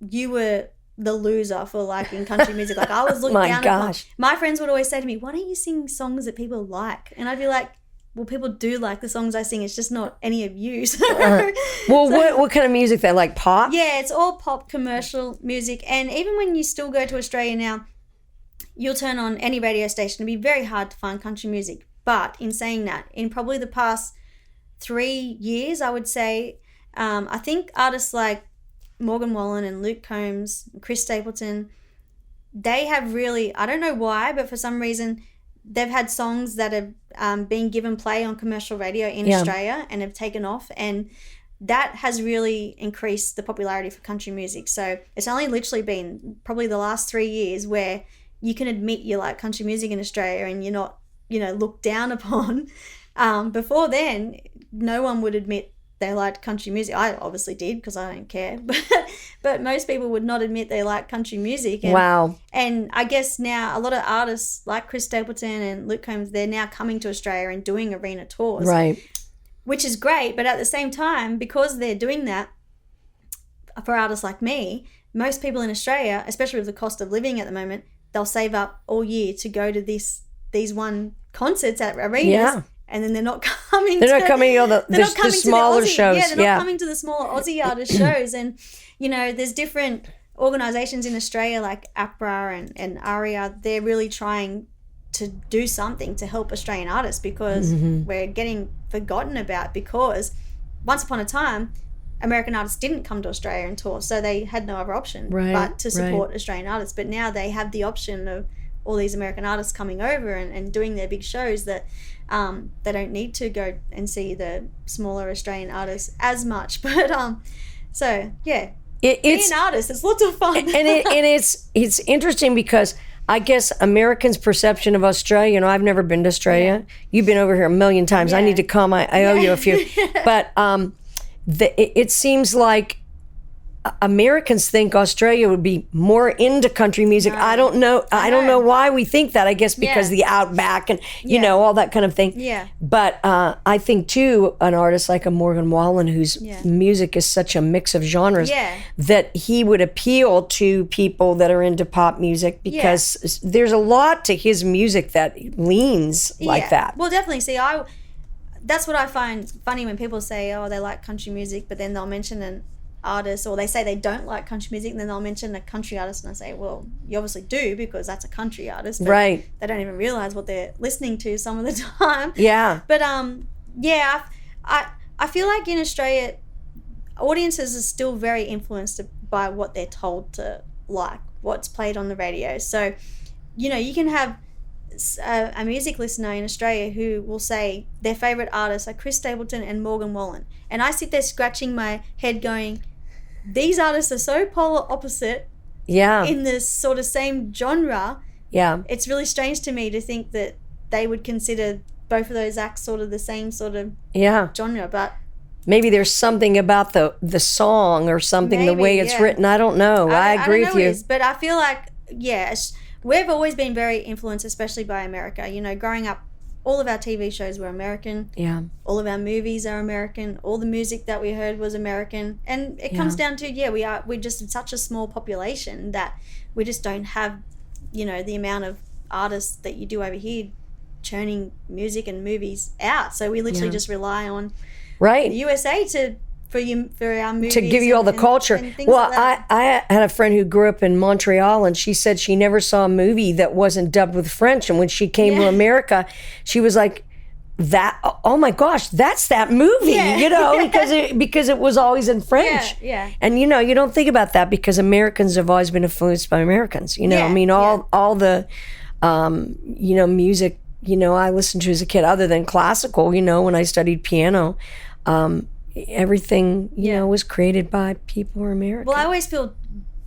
you were the loser for liking country music. Like I was looked My down gosh. upon. My friends would always say to me, "Why don't you sing songs that people like?" And I'd be like, "Well, people do like the songs I sing. It's just not any of you." Well, what kind of music they like? Pop? Yeah, it's all pop commercial music. And even when you still go to Australia now, you'll turn on any radio station. It'll be very hard to find country music. But in saying that, in probably the past 3 years, I would say, I think artists like Morgan Wallen and Luke Combs, Chris Stapleton, they have really, I don't know why, but for some reason, they've had songs that have been given play on commercial radio in Australia and have taken off. And that has really increased the popularity for country music. So it's only literally been probably the last 3 years where you can admit you like country music in Australia and you're not, looked down upon. Before then, no one would admit they liked country music. I obviously did because I don't care. But most people would not admit they like country music. And, Wow. And I guess now a lot of artists like Chris Stapleton and Luke Combs, they're now coming to Australia and doing arena tours. Right. Which is great, but at the same time, because they're doing that, for artists like me, most people in Australia, especially with the cost of living at the moment, they'll save up all year to go to these one concerts at arenas, Yeah. and then they're not coming. They're not coming to the coming to smaller Aussie, shows. Yeah, they're not coming to the smaller Aussie artist shows. And there's different organisations in Australia like APRA and ARIA. They're really trying to do something to help Australian artists because we're getting forgotten about, because once upon a time American artists didn't come to Australia and tour, so they had no other option but to support Australian artists. But now they have the option of all these American artists coming over and doing their big shows that they don't need to go and see the smaller Australian artists as much. But so yeah, being an artist, it's lots of fun. and it's interesting because I guess Americans' perception of Australia, I've never been to Australia. Yeah. You've been over here a million times. Yeah. I need to come. I owe you a few. But it seems like Americans think Australia would be more into country music. No. I don't know. I don't know why we think that. I guess because the outback and all that kind of thing. Yeah. But I think too, an artist like a Morgan Wallen, whose music is such a mix of genres, that he would appeal to people that are into pop music because there's a lot to his music that leans like that. Well, definitely. See, that's what I find funny when people say, oh, they like country music, but then they'll mention an artist, or they say they don't like country music, and then they'll mention a country artist, and I say, well, you obviously do, because that's a country artist, but right? They don't even realize what they're listening to some of the time. Yeah. But I feel like in Australia, audiences are still very influenced by what they're told to like, what's played on the radio. So you can have a music listener in Australia who will say their favourite artists are Chris Stapleton and Morgan Wallen, and I sit there scratching my head going, these artists are so polar opposite in this sort of same genre. Yeah. It's really strange to me to think that they would consider both of those acts sort of the same sort of genre, but maybe there's something about the song or something, the way it's written. I don't know. I agree with you. But I feel like, we've always been very influenced, especially by America. Growing up, all of our TV shows were American. Yeah. All of our movies are American. All the music that we heard was American. And it comes down to, we're just such a small population that we just don't have, the amount of artists that you do over here churning music and movies out. So we literally just rely on the USA for our movies, to give you all the culture. And well, like I had a friend who grew up in Montreal, and she said she never saw a movie that wasn't dubbed with French. And when she came to America, she was like, "That, oh my gosh, that's that movie," because it was always in French. Yeah. And you don't think about that because Americans have always been influenced by Americans. I mean, all the music I listened to as a kid, other than classical. When I studied piano. everything, you know, was created by people who are American. Well, I always feel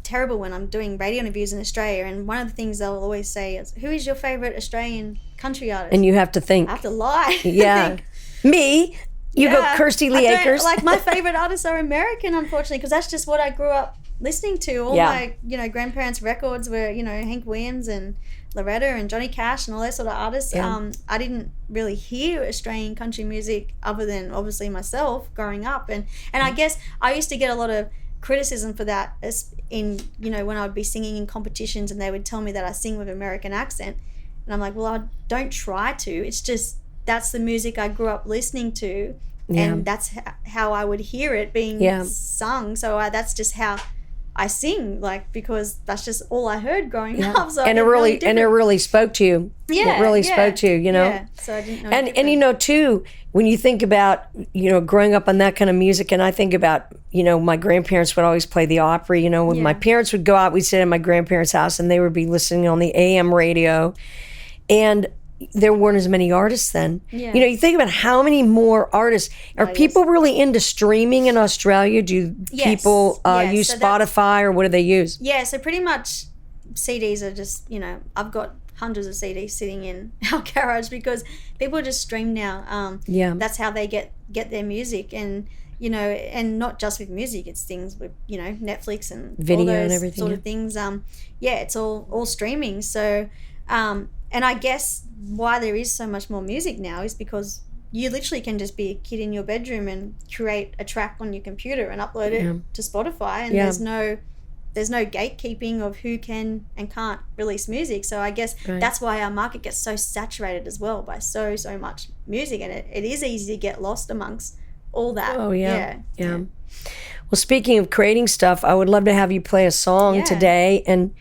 terrible when I'm doing radio interviews in Australia, and one of the things they'll always say is, who is your favourite Australian country artist? And you have to think. I have to lie. Yeah. Me? You go Kirsty Lee Akers? Like, my favourite artists are American, unfortunately, because that's just what I grew up listening to. All my, you know, grandparents' records were, you know, Hank Williams and Loretta and Johnny Cash and all those sort of artists. Yeah. I didn't really hear Australian country music other than obviously myself growing up, and I guess I used to get a lot of criticism for that, as in, you know, when I would be singing in competitions and they would tell me that I sing with American accent, and I'm like, well, I don't try to, it's just that's the music I grew up listening to, and that's how I would hear it being sung, so that's just how I sing, like, because that's just all I heard growing up. So and it really spoke to you. Yeah, it really spoke to you. You know. Yeah. So I didn't know. And you know too, when you think about, you know, growing up on that kind of music, and I think about, you know, my grandparents would always play the Opry. You know, when my parents would go out, we'd sit in my grandparents' house, and they would be listening on the AM radio, and there weren't as many artists then. Yeah. You know, you think about how many more artists. Are people really into streaming in Australia? Do people use Spotify, or what do they use? Yeah, so pretty much CDs are just, you know, I've got hundreds of CDs sitting in our garage because people just stream now. That's how they get their music, and, you know, and not just with music, it's things with, you know, Netflix and video all those and everything, sort of things. It's all streaming. So, and I guess why there is so much more music now is because you literally can just be a kid in your bedroom and create a track on your computer and upload it to Spotify, and there's no gatekeeping of who can and can't release music. So I guess that's why our market gets so saturated as well by so much music, and it is easy to get lost amongst all that. Oh yeah. Well, speaking of creating stuff, I would love to have you play a song today, and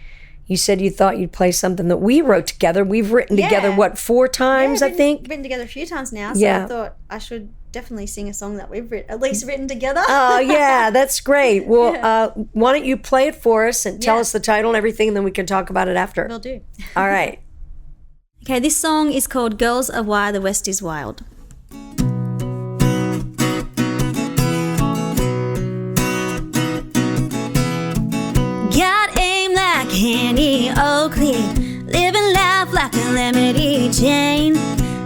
you said you thought you'd play something that we wrote together. We've written together, 4 times, I think? Written together a few times now, so I thought I should definitely sing a song that we've at least written together. Oh, yeah, that's great. Well, why don't you play it for us and tell us the title and everything, and then we can talk about it after. Will do. All right. Okay, this song is called Girls Are Why the West is Wild. Henny Oakley, living life like a Calamity Jane.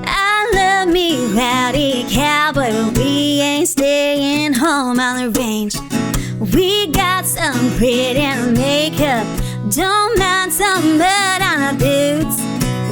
I love me rowdy cowboy, but we ain't staying home on the range. We got some pretty makeup, don't mind some mud on our boots.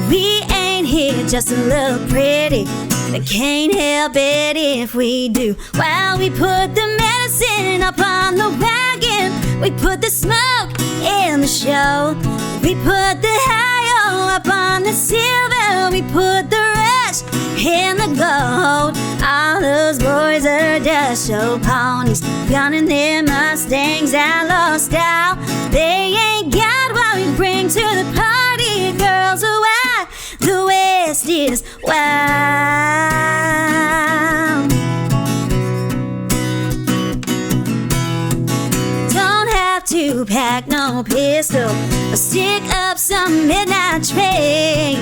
We ain't here just to look pretty, but can't help it if we do. While we put the medicine up on the wagon, we put the smoke in the show. We put the high up on the silver. We put the rush in the gold. All those boys are just show ponies, gunning their Mustangs outlaw style. They ain't got what we bring to the party. Girls are wild, the West is wild. To pack no pistol or stick up some midnight train.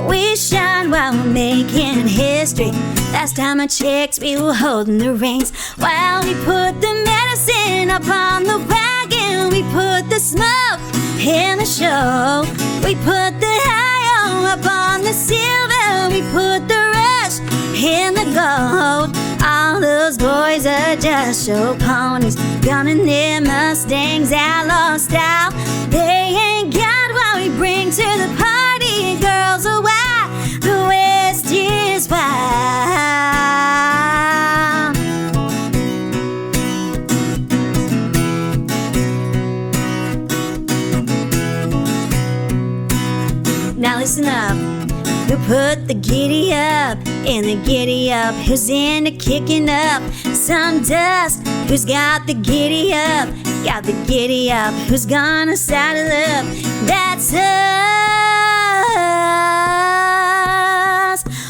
We shine while we're making history. Last time I checked, we were holding the reins. While we put the medicine up on the wagon, we put the smoke in the show. We put the high up on the silver. We put the rush in the gold. All those boys are just show ponies, gunning their Mustangs outlaw style. They ain't got what we bring to the party. Girls are wild, the West is wild. Now listen up. Who put the giddy up in the giddy up? Who's into kicking up some dust? Who's got the giddy up? Got the giddy up. Who's gonna saddle up? That's us.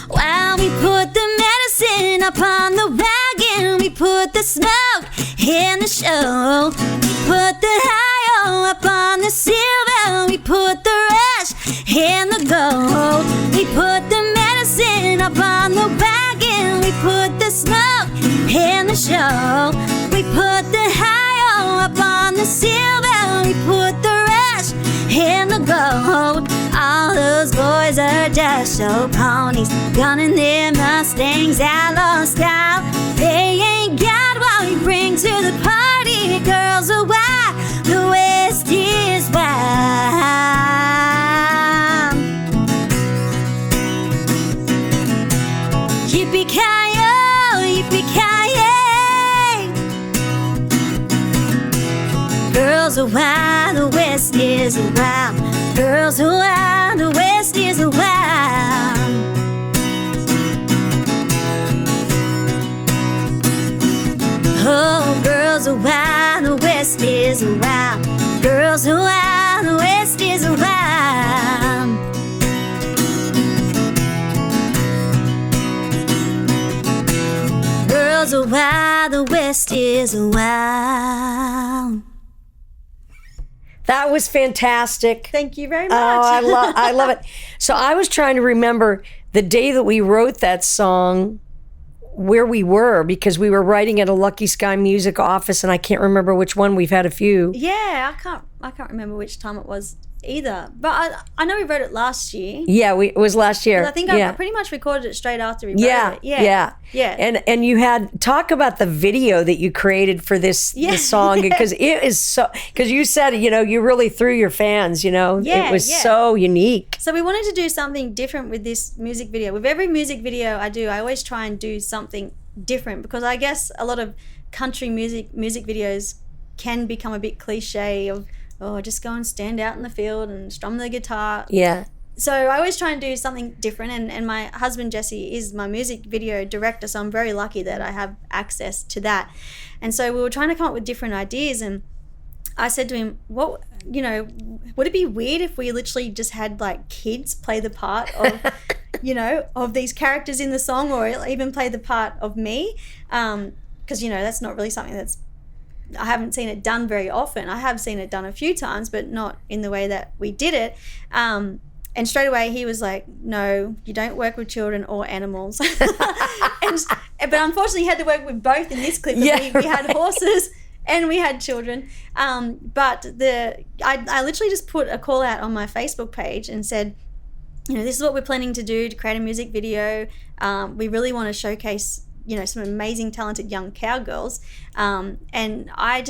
While we put the medicine up on the wagon, we put the smoke in the show. We put the high up on the silver. We put the rush in the gold. We put the medicine up on the wagon. We put the smoke in the show. We put the high up on the silver, we put the rush in the gold. All those boys are just show ponies, gunning their Mustangs outlaw style. They ain't got what we bring to the party. Girls are wild, the West is wild. Yippee-ki-yo, yippee-ki-yay. Girls are wild, the West is wild. Girls are wild, the West is wild. Oh, girls are wild, the West is wild. Girls are wild, the West is wild. Girls are wild, the West is wild. That was fantastic. Thank you very much. Oh, I love it. So I was trying to remember the day that we wrote that song, where we were, because we were writing at a Lucky Sky Music office, and I can't remember which one. We've had a few. Yeah, I can't remember which time it was either. But I know we wrote it last year. Yeah, it was last year. I think I pretty much recorded it straight after we wrote it. Yeah. And you had talk about the video that you created for this song, because it is so, because you said, you really threw your fans, it was so unique. So we wanted to do something different with this music video. With every music video I do, I always try and do something different, because I guess a lot of country music videos can become a bit cliche of, just go and stand out in the field and strum the guitar. Yeah. So I always try and do something different, and my husband Jesse is my music video director, so I'm very lucky that I have access to that. And so we were trying to come up with different ideas, and I said to him, would it be weird if we literally just had like kids play the part of of these characters in the song, or even play the part of me? Because that's not really something I haven't seen it done very often. I have seen it done a few times, but not in the way that we did it. And straight away he was like, no, you don't work with children or animals. But unfortunately he had to work with both in this clip. We had horses and we had children. But I literally just put a call out on my Facebook page and said, this is what we're planning to do to create a music video. We really want to showcase some amazing talented young cowgirls, and I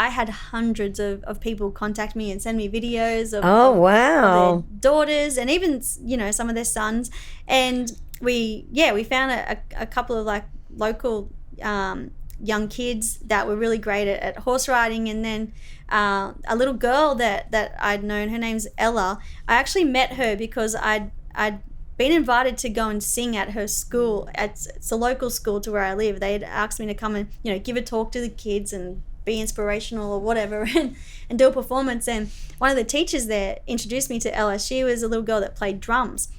had hundreds of people contact me and send me videos of their daughters, and even some of their sons. And we found a couple of like local young kids that were really great at horse riding, and then a little girl that I'd known, her name's Ella. I actually met her because I'd been invited to go and sing at her school. It's a local school to where I live. They had asked me to come and give a talk to the kids and be inspirational or whatever, and do a performance. And one of the teachers there introduced me to Ella. She was a little girl that played drums,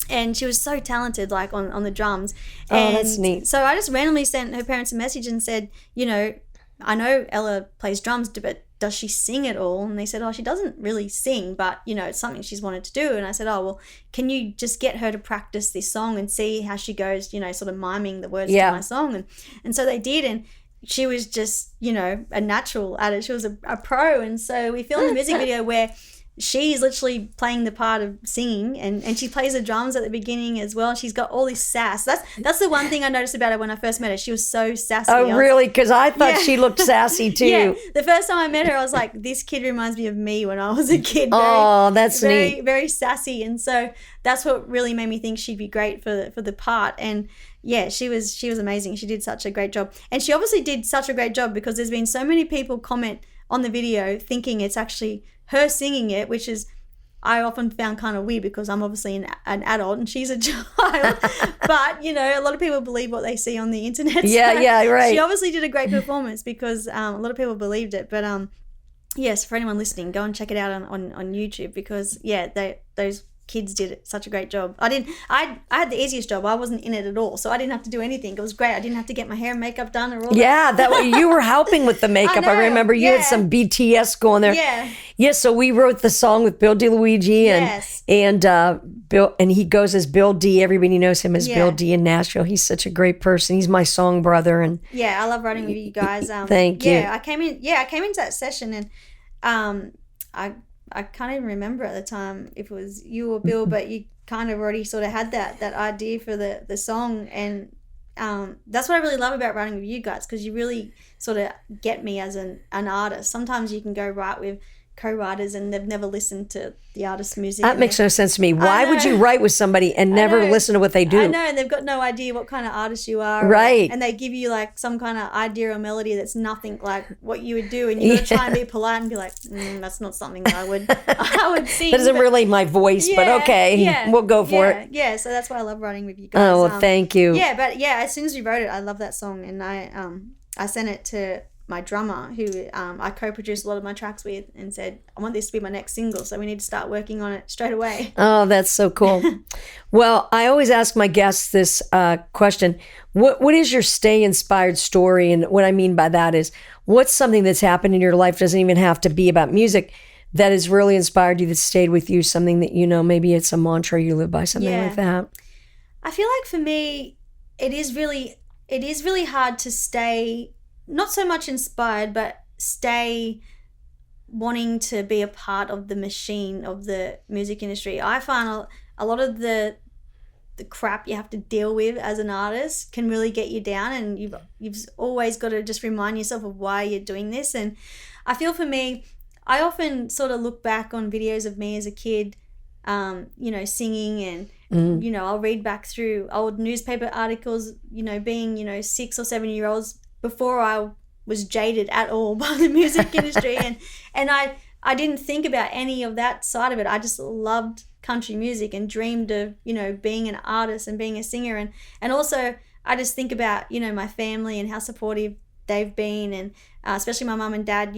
and she was so talented, like on the drums. And that's neat. So I just randomly sent her parents a message and said, I know Ella plays drums, but does she sing at all? And they said, she doesn't really sing, but it's something she's wanted to do. And I said, well, can you just get her to practice this song and see how she goes, sort of miming the words to my song. And so they did, and she was just a natural at it. She was a pro. And so we filmed a music video where she's literally playing the part of singing, and she plays the drums at the beginning as well. She's got all this sass. That's the one thing I noticed about her when I first met her. She was so sassy. Oh, really? Because I thought she looked sassy too. Yeah. The first time I met her, I was like, this kid reminds me of me when I was a kid. That's very, neat. Very sassy. And so that's what really made me think she'd be great for the part. And yeah, she was amazing. She did such a great job. And she obviously did such a great job, because there's been so many people comment on the video thinking it's actually her singing it, which is I often found kind of weird, because I'm obviously an adult and she's a child. But a lot of people believe what they see on the internet. Right. She obviously did a great performance, because a lot of people believed it. But yes, for anyone listening, go and check it out on YouTube, because those kids did such a great job. I had the easiest job. I wasn't in it at all, so I didn't have to do anything. It was great. I didn't have to get my hair and makeup done or all that. Yeah, that way you were helping with the makeup. I, know, remember you had some BTS going there. Yeah. Yeah, so we wrote the song with Bill DeLuigi and Bill, and he goes as Bill D. Everybody knows him as Bill D in Nashville. He's such a great person. He's my song brother, and yeah, I love writing with you guys. Thank you. Yeah, I came into that session, and I can't even remember at the time if it was you or Bill, but you kind of already sort of had that idea for the song, and that's what I really love about writing with you guys, because you really sort of get me as an artist. Sometimes you can go write with co-writers and they've never listened to the artist's music. That makes no sense to me. Why would you write with somebody and never listen to what they do? I know, and they've got no idea what kind of artist you are. Right. And they give you like some kind of idea or melody that's nothing like what you would do, and you got to try and be polite and be like, that's not something that I would sing. That isn't really my voice, but okay, we'll go for it. Yeah, so that's why I love writing with you guys. Oh, well, thank you. Yeah, but as soon as you wrote it, I love that song, and I sent it to my drummer, who I co-produced a lot of my tracks with, and said, I want this to be my next single, so we need to start working on it straight away. Oh, that's so cool. Well, I always ask my guests this question. What is your stay inspired story? And what I mean by that is, what's something that's happened in your life, doesn't even have to be about music, that has really inspired you, that stayed with you, something that, maybe it's a mantra you live by, something like that? I feel like for me, it is really hard to stay, not so much inspired, but stay wanting to be a part of the machine of the music industry. I find a lot of the crap you have to deal with as an artist can really get you down, and you've always got to just remind yourself of why you're doing this. And I feel for me, I often sort of look back on videos of me as a kid, singing, and I'll read back through old newspaper articles, being 6 or 7 year olds, before I was jaded at all by the music industry, and I didn't think about any of that side of it. I just loved country music and dreamed of being an artist and being a singer, and also I just think about my family and how supportive they've been, and especially my mum and dad.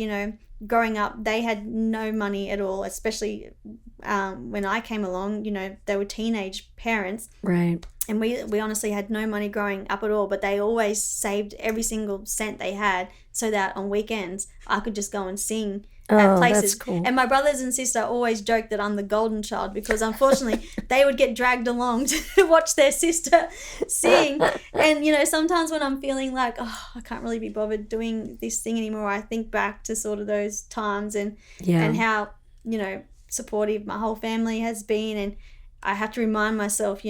Growing up, they had no money at all, especially when I came along. They were teenage parents, right? And we honestly had no money growing up at all, but they always saved every single cent they had so that on weekends I could just go and sing at places. That's cool. And my brothers and sister always joke that I'm the golden child, because unfortunately they would get dragged along to watch their sister sing. And sometimes when I'm feeling like, I can't really be bothered doing this thing anymore, I think back to sort of those times and how supportive my whole family has been, and I have to remind myself,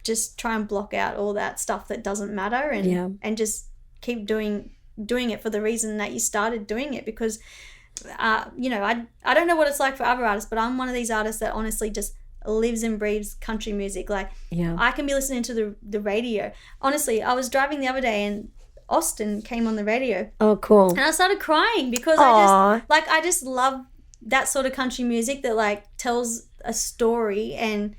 just try and block out all that stuff that doesn't matter, and just keep doing it for the reason that you started doing it. Because I don't know what it's like for other artists, but I'm one of these artists that honestly just lives and breathes country music. Like, I can be listening to the radio. Honestly, I was driving the other day and Austin came on the radio. Oh, cool. And I started crying because I just love that sort of country music that like tells a story, and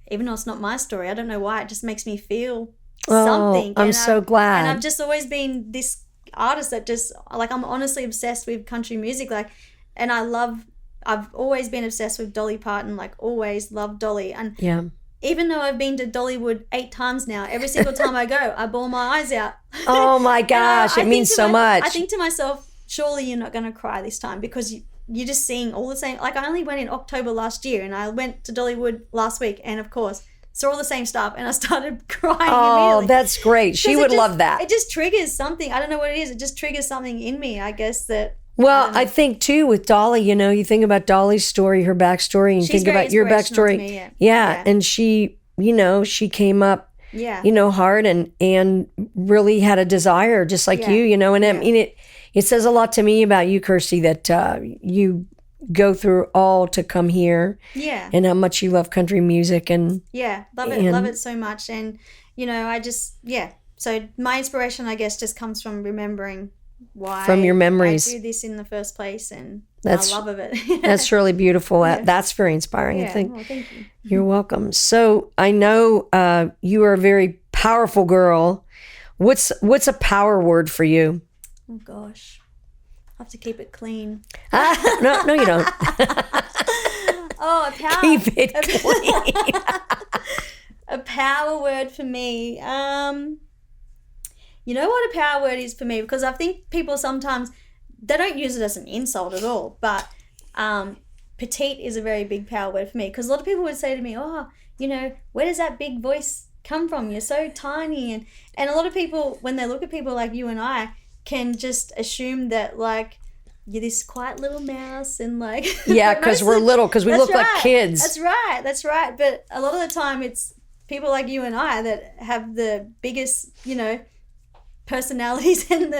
even though it's not my story, I don't know why, it just makes me feel something. I'm so glad. And I've just always been this artist that just, like, I'm honestly obsessed with country music. Like, and I've always been obsessed with Dolly Parton, like always loved Dolly. And even though I've been to Dollywood 8 times now, every single time I go, I bawl my eyes out. Oh my gosh, it means so much. I think to myself, surely you're not going to cry this time, because you're just seeing all the same. Like, I only went in October last year, and I went to Dollywood last week, and of course saw all the same stuff, and I started crying immediately. That's great. She would love that. It just triggers something. I don't know what it is. It just triggers something in me, I guess, that... Well, I think too with Dolly, you think about Dolly's story, her backstory, and you think about your backstory. Me, yeah. And she, she came up, hard and really had a desire, just like you, and I mean, it says a lot to me about you, Kirsty, that you go through all to come here. Yeah. And how much you love country music. And love it so much. And, I just, so my inspiration, I guess, just comes from remembering why from your memories I do this in the first place, and my love of it. That's really beautiful. That's very inspiring. I think. Well, thank you. You're welcome. So I know you are a very powerful girl. What's a power word for you? Oh gosh, I have to keep it clean. No, you don't. Oh, a power. Keep it clean. A power word for me. You know what a power word is for me? Because I think people sometimes, they don't use it as an insult at all, but petite is a very big power word for me. Because a lot of people would say to me, oh, you know, where does that big voice come from? You're so tiny. And a lot of people, when they look at people like you and I, can just assume that, like, you're this quiet little mouse and, like... Yeah, because we're little, because we look like kids. That's right. But a lot of the time it's people like you and I that have the biggest, you know, personalities and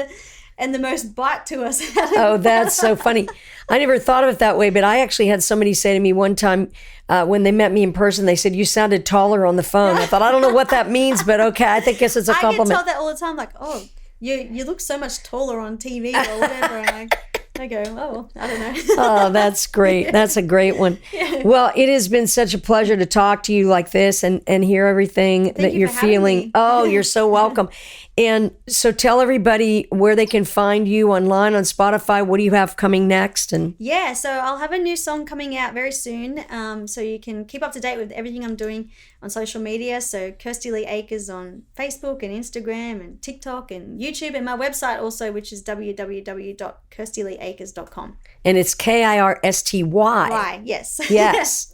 the most bite to us. Oh, that's so funny. I never thought of it that way, but I actually had somebody say to me one time when they met me in person, they said, you sounded taller on the phone. I thought, I don't know what that means, but okay, I guess it's a compliment. I get told that all the time, like, oh, you look so much taller on TV or whatever. And I go, oh, I don't know. Oh, that's great. That's a great one. Yeah. Well, it has been such a pleasure to talk to you like this and hear everything that you're feeling. Oh, you're so welcome. And so tell everybody where they can find you online on Spotify. What do you have coming next? And yeah, so I'll have a new song coming out very soon. So you can keep up to date with everything I'm doing on social media. So Kirsty Lee Akers on Facebook and Instagram and TikTok and YouTube, and my website also, which is www.kirstyleeakers.com. And it's Kirsty. Why? Yes. Yes.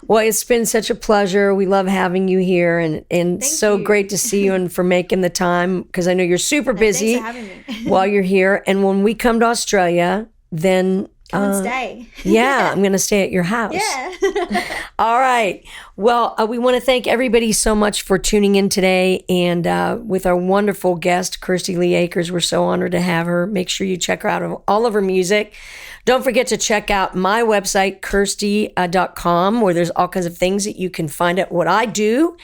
Well, it's been such a pleasure. We love having you here, and so great to see you and for making the time, because I know you're super busy while you're here. And when we come to Australia, then come and stay. Yeah, I'm going to stay at your house. Yeah. All right. Well, we want to thank everybody so much for tuning in today, and with our wonderful guest, Kirsty Lee Akers. We're so honored to have her. Make sure you check her out, all of her music. Don't forget to check out my website, kirsty.com, where there's all kinds of things that you can find out what I do.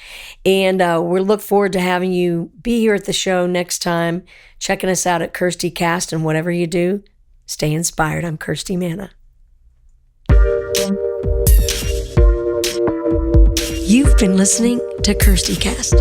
And we look forward to having you be here at the show next time, checking us out at Kirsty Cast. And whatever you do, stay inspired. I'm Kirsty Manna. You've been listening to Kirsty Cast.